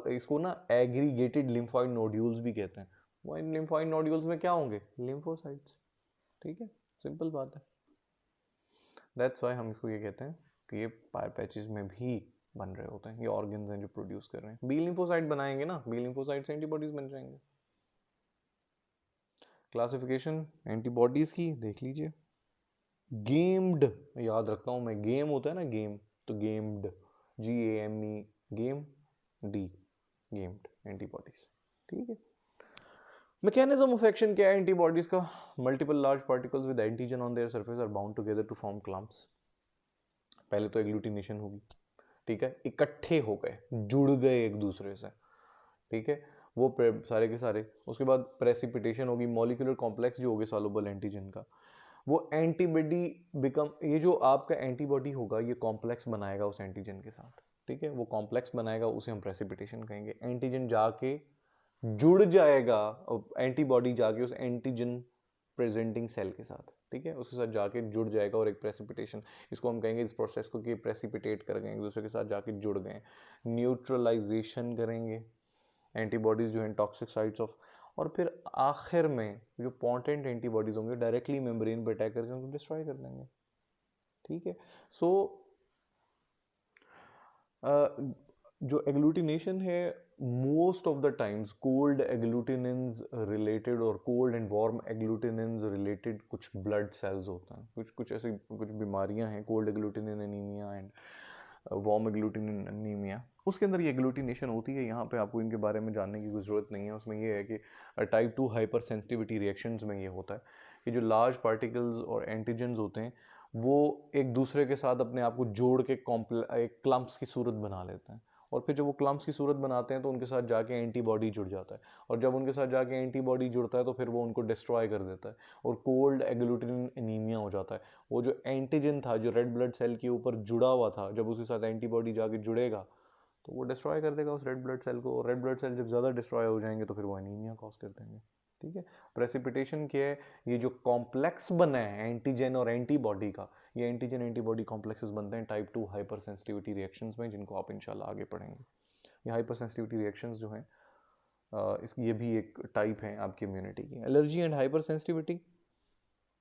इसको ना एग्रीगेटेड लिम्फॉइड नोड्यूल्स भी कहते हैं। वो इन लिम्फॉइड नोड्यूल्स में क्या होंगे? लिम्फोसाइट्स। ठीक है, सिंपल बात है। दैट्स वाई हम इसको ये कहते हैं कि ये पायर पैचेस में भी बन रहे होते हैं, ये ऑर्गन्स हैं जो प्रोड्यूस कर रहे हैं। बी लिम्फोसाइट बनाएंगे ना, बी लिम्फोसाइट से एंटीबॉडीज बन जाएंगे। क्लासिफिकेशन एंटीबॉडीज की देख लीजिए। गेम्ड, याद रखता हूँ मैं, गेम होता है ना गेम, तो gamed, GAME, game, D, gamed antibodies. ठीक है। मैकेनिज्म ऑफ एक्शन क्या है एंटीबॉडीज का? Multiple large particles with antigen on their surface are bound together to form clumps. पहले तो एग्लूटिनेशन होगी, ठीक है, इकट्ठे हो गए, जुड़ गए एक दूसरे से, ठीक है, वो सारे के सारे। उसके बाद प्रेसिपिटेशन होगी, मॉलिक्यूलर कॉम्प्लेक्स जो होगे सॉल्युबल एंटीजन का, वो एंटीबॉडी बिकम, ये जो आपका एंटीबॉडी होगा ये कॉम्प्लेक्स बनाएगा उस एंटीजन के साथ, ठीक है, वो कॉम्प्लेक्स बनाएगा, उसे हम प्रेसिपिटेशन कहेंगे। एंटीजन जाके जुड़ जाएगा, एंटीबॉडी जाके उस एंटीजन प्रेजेंटिंग सेल के साथ, ठीक है, उसके साथ जाके जुड़ जाएगा और एक प्रेसिपिटेशन, इसको हम कहेंगे इस प्रोसेस को कि प्रेसिपिटेट कर गए, एक दूसरे के साथ जाके जुड़ गए। न्यूट्रलाइजेशन करेंगे एंटीबॉडीज जो हैं टॉक्सिक साइट्स ऑफ, और फिर आखिर में जो पोटेंट एंटीबॉडीज होंगे डायरेक्टली मेम्ब्रेन पे अटैक करके उनको डिस्ट्रॉय कर देंगे, ठीक है। सो जो एग्लूटिनेशन है, most of the times cold agglutinins related और cold and warm agglutinins related कुछ ब्लड सेल्स होते हैं, कुछ ऐसी कुछ बीमारियां हैं, cold agglutinin anaemia and warm agglutinin anaemia, उसके अंदर ये एग्लूटिनेशन होती है। यहाँ पे आपको इनके बारे में जानने की कोई ज़रूरत नहीं है। उसमें ये है कि टाइप 2 हाइपर सेंसिटिविटी रिएक्शंस में ये होता है कि जो लार्ज पार्टिकल्स और एंटीजन्स होते हैं वो एक दूसरे के साथ अपने आप को जोड़ के एक क्लम्प्स की सूरत बना लेते हैं, और फिर जब वो क्लम्प्स की सूरत बनाते हैं तो उनके साथ जाके एंटीबॉडी जुड़ जाता है, और जब उनके साथ जाके एंटीबॉडी जुड़ता है तो फिर वो उनको डिस्ट्रॉय कर देता है और कोल्ड एग्लूटिनिन एनीमिया हो जाता है। वो जो एंटीजन था जो रेड ब्लड सेल के ऊपर जुड़ा हुआ था, जब उसके साथ एंटीबॉडी जाके जुड़ेगा तो वो डिस्ट्रॉय कर देगा उस रेड ब्लड सेल को, और रेड ब्लड सेल जब ज़्यादा डिस्ट्रॉय हो जाएंगे तो फिर वो एनीमिया कॉज कर देंगे, ठीक है। प्रेसिपिटेशन क्या है? ये जो कॉम्प्लेक्स बना है एंटीजन और एंटीबॉडी का, ये एंटीजन एंटीबॉडी कॉम्प्लेक्सेस बनते हैं टाइप 2 हाइपर सेंसिटिविटी रिएक्शंस में, जिनको आप इंशाल्लाह आगे पढ़ेंगे। ये हाइपर सेंसिटिविटी रिएक्शंस जो हैं ये भी एक टाइप है आपकी इम्यूनिटी की। Allergy and hyper sensitivity,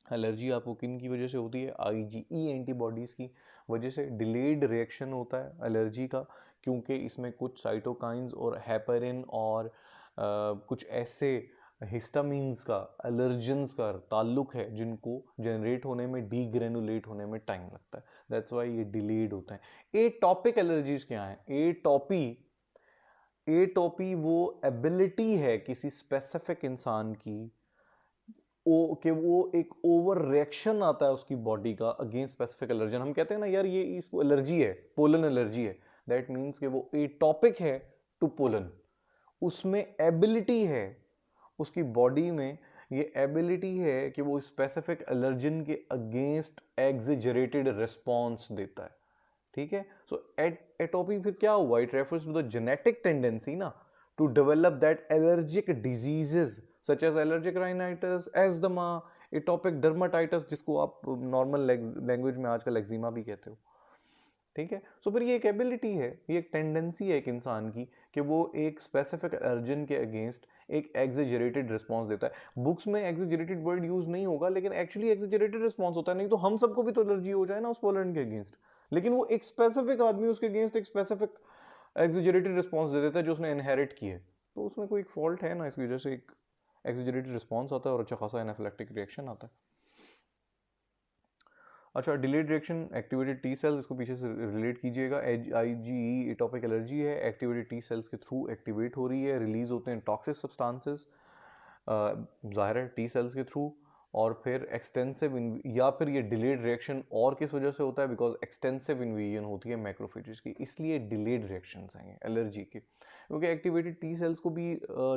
allergy आपको किन की वजह से होती है? IgE एंटीबॉडीज़ की वजह से। डिलेड रिएक्शन होता है एलर्जी का, क्योंकि इसमें कुछ साइटोकाइंस और हेपेरिन और कुछ ऐसे हिस्टामीन्स का, एलर्जेंस का ताल्लुक है जिनको जनरेट होने में, डीग्रेनुलेट होने में टाइम लगता है, दैट्स वाई ये डिलेड होता है। एटॉपिक एलर्जीज क्या है? एटोपी वो एबिलिटी है किसी स्पेसिफिक इंसान की कि वो एक ओवर रिएक्शन आता है उसकी बॉडी का अगेंस्ट स्पेसिफिक एलर्जन। हम कहते हैं ना यार ये इसको एलर्जी है, पोलन एलर्जी है, दैट मीन्स कि वो एटॉपिक है टू पोलन, उसमें एबिलिटी है, उसकी बॉडी में ये एबिलिटी है कि वो स्पेसिफिक एलर्जन के अगेंस्ट एग्जेजरेटेड रिस्पॉन्स देता है, ठीक है। सो एटोपी फिर क्या हुआ? It refers to the genetic tendency ना to develop that allergic diseases such as allergic rhinitis, asthma, atopic dermatitis, जिसको आप नॉर्मल लैंग्वेज में आजकल एक्जिमा भी कहते हो, ठीक है। सो फिर ये एक एबिलिटी है, ये एक टेंडेंसी है एक इंसान की कि वो एक स्पेसिफिक एलर्जन के अगेंस्ट एक एग्जेजरेटेड रिस्पॉन्स देता है। बुक्स में एग्जेजरेटेड वर्ड यूज नहीं होगा, लेकिन एक्चुअली एग्जेजरेटेड रिस्पॉन्स होता है, नहीं तो हम सबको भी तो एलर्जी हो जाए ना उस पोलन के अगेंस्ट, लेकिन वो एक स्पेसिफिक आदमी उसके अगेंस्ट एक स्पेसिफिक एग्जेजरेटेड रिस्पॉन्स दे देता है जो उसने इनहेरिट की है, तो उसमें कोई एक फॉल्ट है ना, इसकी वजह से एक एग्जेजरेटेड रिस्पॉन्स आता है और अच्छा खासा एनाफिलेक्टिक रिएक्शन आता है। अच्छा, delayed reaction activated T cells, इसको पीछे से रिलेट कीजिएगा। IgE एटॉपिक एलर्जी है, एक्टिवेटेड टी सेल्स के थ्रू एक्टिवेट हो रही है, रिलीज होते हैं टॉक्सिक सब्सटेंसेस, जाहिर है टी सेल्स के थ्रू, और फिर एक्सटेंसिव या फिर ये डिलेड रिएक्शन और किस वजह से होता है? बिकॉज एक्सटेंसिव इन्वेजन होती है मैक्रोफेजेस की, इसलिए डिलेड रिएक्शंस आएंगे एलर्जी के, क्योंकि एक्टिवेटेड टी सेल्स को भी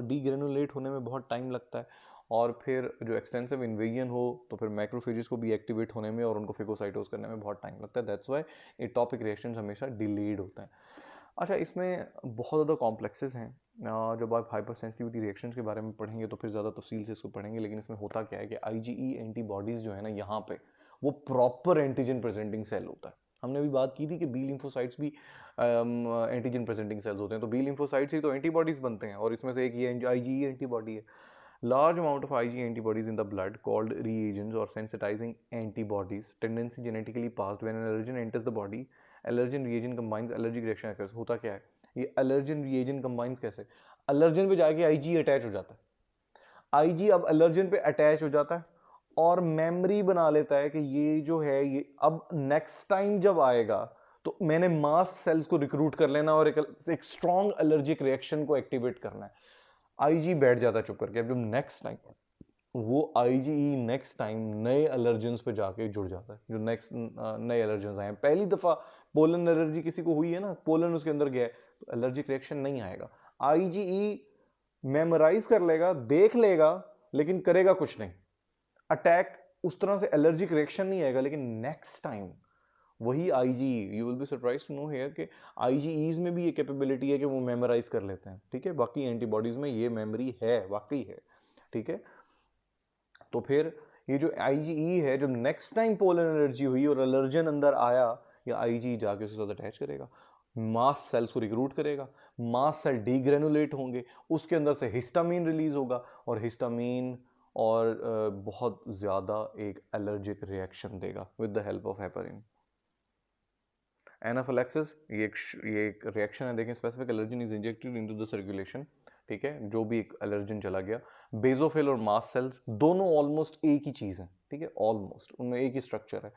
डीग्रेनुलेट होने में बहुत टाइम लगता है, और फिर जो एक्सटेंसिव इन्वेजन हो तो फिर मैक्रोफेजेस को भी एक्टिवेट होने में और उनको फिगोसाइटोस करने में बहुत टाइम लगता है, दैट्स वाई एटॉपिक रिएक्शंस हमेशा डिलेड होते हैं। अच्छा, इसमें बहुत ज़्यादा कॉम्प्लेक्सेस हैं, जब आप हाइपर सेंसिटिविटी रिएक्शंस के बारे में पढ़ेंगे तो फिर ज़्यादा तफसील से इसको पढ़ेंगे, लेकिन इसमें होता क्या है कि IgE एंटीबॉडीज़ जो है ना, यहाँ पे वो प्रॉपर एंटीजन प्रेजेंटिंग सेल होता है। हमने अभी बात की थी कि बी लिम्फोसाइट्स भी एंटीजन प्रेजेंटिंग सेल्स होते हैं, तो बी लिम्फोसाइट्स ही तो एंटीबॉडीज़ बनते हैं, और इसमें से एक ये IgE एंटीबॉडी है। Large amount of IgE antibodies in the blood called reagents or sensitizing antibodies, tendency genetically passed when an allergen enters the body, allergen reagent combines allergic reaction occurs. होता क्या है, ये एलर्जन रिएजेंट कंबाइंस कैसे, allergen पे जाके IG attach हो जाता है, आईजी अब एलर्जन पे अटैच हो जाता है और मेमोरी बना लेता है कि ये जो है ये अब नेक्स्ट टाइम जब आएगा तो मैंने मास्ट सेल्स को रिक्रूट कर लेना और एक स्ट्रॉन्ग एलर्जिक रिएक्शन को एक्टिवेट करना है। आईजी बैठ जाता है चुप करके। अब जब नेक्स्ट टाइम वो आईजीई नेक्स्ट टाइम नए एलर्जेंस पे जाके जुड़ जाता है, जो नेक्स्ट नए एलर्जेंस आए। पहली दफा पोलन एलर्जी किसी को हुई है ना, पोलन उसके अंदर गया है, तो एलर्जिक रिएक्शन नहीं आएगा। आईजीई मेमोराइज कर लेगा, देख लेगा, लेकिन करेगा कुछ नहीं, अटैक उस तरह से एलर्जिक रिएक्शन नहीं आएगा। लेकिन नेक्स्ट टाइम वही IgE, you will be surprise to know here कि आईजीईज में भी ये कैपेबिलिटी है कि वो मेमोराइज कर लेते हैं, ठीक है। बाकी एंटीबॉडीज में ये मेमोरी है, वाकई है, ठीक है। तो फिर ये जो आईजीई है, जब नेक्स्ट टाइम पोलन एलर्जी हुई और एलर्जन अंदर आया, या आईजी जाके उसके साथ अटैच करेगा, मास्ट सेल्स को रिक्रूट करेगा, मास्ट सेल डीग्रेनुलेट होंगे, उसके अंदर से हिस्टामीन रिलीज होगा और हिस्टामीन और बहुत ज्यादा एक एलर्जिक रिएक्शन देगा with the help of heparin. Anaphylaxis ये एक रिएक्शन है, देखें, specific allergen is injected into the circulation, ठीक है, जो भी एक एलर्जन चला गया। बेजोफिल और मास्ट सेल्स दोनों ऑलमोस्ट एक ही चीज है, ठीक है, ऑलमोस्ट उनमें एक ही स्ट्रक्चर है।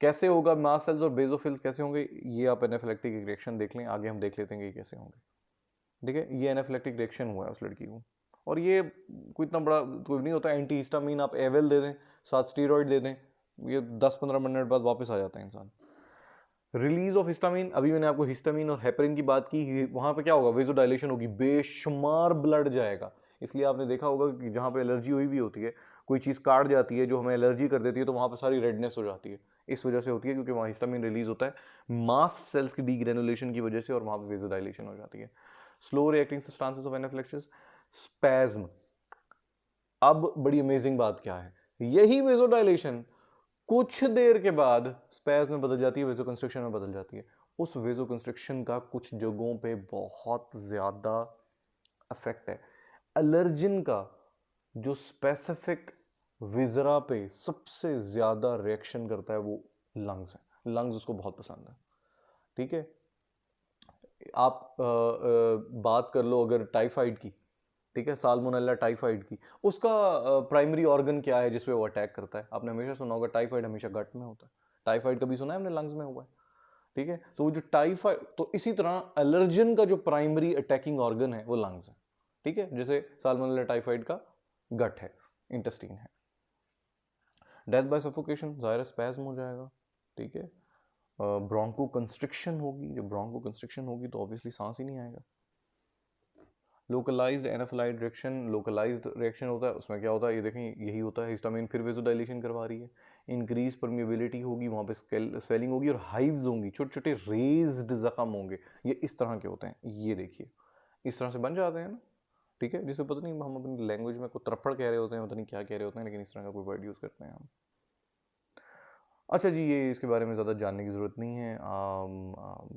कैसे होगा मास्ट सेल्स और बेजोफिल्स कैसे होंगे, ये आप एनाफिलैक्टिक रिएक्शन देख लें, आगे हम देख लेते हैं कि कैसे होंगे, ठीक है। ये एनाफिलैक्टिक रिएक्शन हुआ है उस लड़की को, और ये कोई इतना बड़ा कोई नहीं होता। एंटी हिस्टामीन आप एवेल दे दें, साथ स्टीरॉइड दे दें, ये 10-15 मिनट बाद वापस आ जाता है इंसान। रिलीज ऑफ हिस्टामीन, अभी मैंने आपको हिस्टामीन और हेपरिन की बात की, वहां पे क्या होगा, वेजोडाइलेशन होगी, बेशुमार ब्लड जाएगा। इसलिए आपने देखा होगा कि जहां पे एलर्जी हुई भी होती है, कोई चीज काट जाती है जो हमें एलर्जी कर देती है, तो वहां पे सारी रेडनेस हो जाती है। इस वजह से होती है क्योंकि वहां हिस्टामीन रिलीज होता है मास्ट सेल्स की डीग्रेनुलेशन की वजह से, और वहां पे वेजोडाइलेशन हो जाती है। Slow reacting substances of anaphylaxis, spasm. अब बड़ी अमेजिंग बात क्या है, यही वेजोडाइलेशन कुछ देर के बाद स्पैज में बदल जाती है, वेजो कंस्ट्रिक्शन में बदल जाती है। उस वेजो कंस्ट्रिक्शन का कुछ जगहों पे बहुत ज्यादा इफेक्ट है। एलर्जिन का जो स्पेसिफिक विजरा पे सबसे ज्यादा रिएक्शन करता है वो लंग्स है, लंग्स उसको बहुत पसंद है, ठीक है। आप बात कर लो अगर टाइफाइड की, ठीक है, साल्मोनेला टाइफाइड की, उसका प्राइमरी ऑर्गन क्या है जिसपे वो अटैक करता है, आपने हमेशा सुना होगा टाइफाइड हमेशा गट में होता है। टाइफाइड कभी सुना है हमने लंग्स में हुआ है, ठीक है। तो वो जो टाइफाइड, तो इसी तरह एलर्जन का जो प्राइमरी अटैकिंग ऑर्गन है वो लंग्स है, ठीक है, जैसे साल्मोनेला टाइफाइड का गट है, इंटेस्टीन है। डेथ बाय सफोकेशन, जाहिर स्पैज्म हो जाएगा, ठीक है। ब्रोंको कंस्ट्रिक्शन होगी, जब ब्रोंको कंस्ट्रिक्शन होगी तो ऑब्वियसली सांस ही नहीं आएगा। लोकलाइज्ड एनाफिलाइड रिएक्शन, लोकलाइज्ड रिएक्शन होता है, उसमें क्या होता है, ये देखें, यही होता है, हिस्टामिन फिर वेजोडाइलेशन करवा रही है, इंक्रीज परमिएबिलिटी होगी, वहाँ पे स्वेलिंग होगी और हाइव्स होंगी, छोटे छोटे रेज्ड जख्म होंगे, ये इस तरह के होते हैं, ये देखिए इस तरह से बन जाते हैं ना, ठीक है, जिसे पता नहीं हम अपनी लैंग्वेज में कोई तरफड़ कह रहे होते हैं, पता नहीं क्या कह रहे होते हैं, लेकिन इस तरह का कोई वर्ड यूज़ करते हैं हम। अच्छा जी, ये इसके बारे में ज़्यादा जानने की ज़रूरत नहीं है,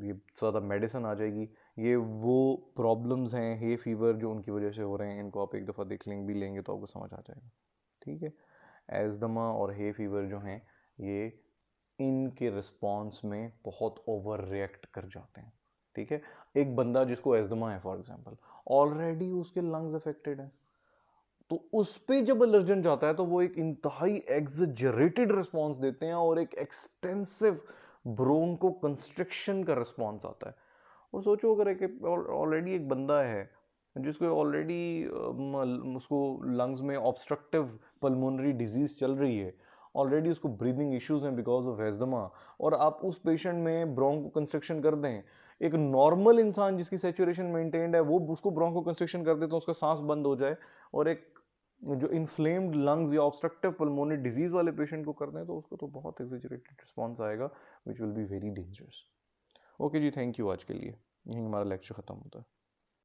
ये ज़्यादा मेडिसिन आ जाएगी। ये वो प्रॉब्लम्स हैं हे फीवर जो उनकी वजह से हो रहे हैं, इनको आप एक दफ़ा देख लेंगे भी लेंगे तो आपको समझ आ जाएगा, ठीक है। एजदमा और हे फीवर जो हैं ये इनके रिस्पॉन्स में बहुत ओवर रिएक्ट कर जाते हैं, ठीक है। एक बंदा जिसको एजदमा है फॉर एग्जांपल, ऑलरेडी उसके लंग्स अफेक्टेड हैं, तो उस पे जब एलर्जन जाता है तो वो एक इंतहाई एग्जेजरेटेड रिस्पॉन्स देते हैं और एक एक्सटेंसिव ब्रोंको कंस्ट्रिक्शन का रिस्पॉन्स आता है। और सोचो अगर एक ऑलरेडी एक बंदा है जिसको ऑलरेडी उसको लंग्स में ऑब्स्ट्रक्टिव पल्मोनरी डिजीज चल रही है, ऑलरेडी उसको ब्रीदिंग इश्यूज हैं बिकॉज ऑफ एस्थमा, और आप उस पेशेंट में ब्रोंको कंस्ट्रिक्शन कर दें, एक नॉर्मल इंसान जिसकी सैचुरेशन मेंटेन्ड है वो उसको ब्रोंको कंस्ट्रिक्शन कर दे तो उसका सांस बंद हो जाए, और एक जो इन्फ्लेम्ड लंग्स या ऑब्स्ट्रक्टिव पल्मोनरी डिजीज वाले पेशेंट को कर दें तो उसको तो बहुत एक्सेजरेटेड रिस्पॉन्स आएगा which will be very dangerous. Okay जी, थैंक यू, आज के लिए यही हमारा लेक्चर खत्म होता है।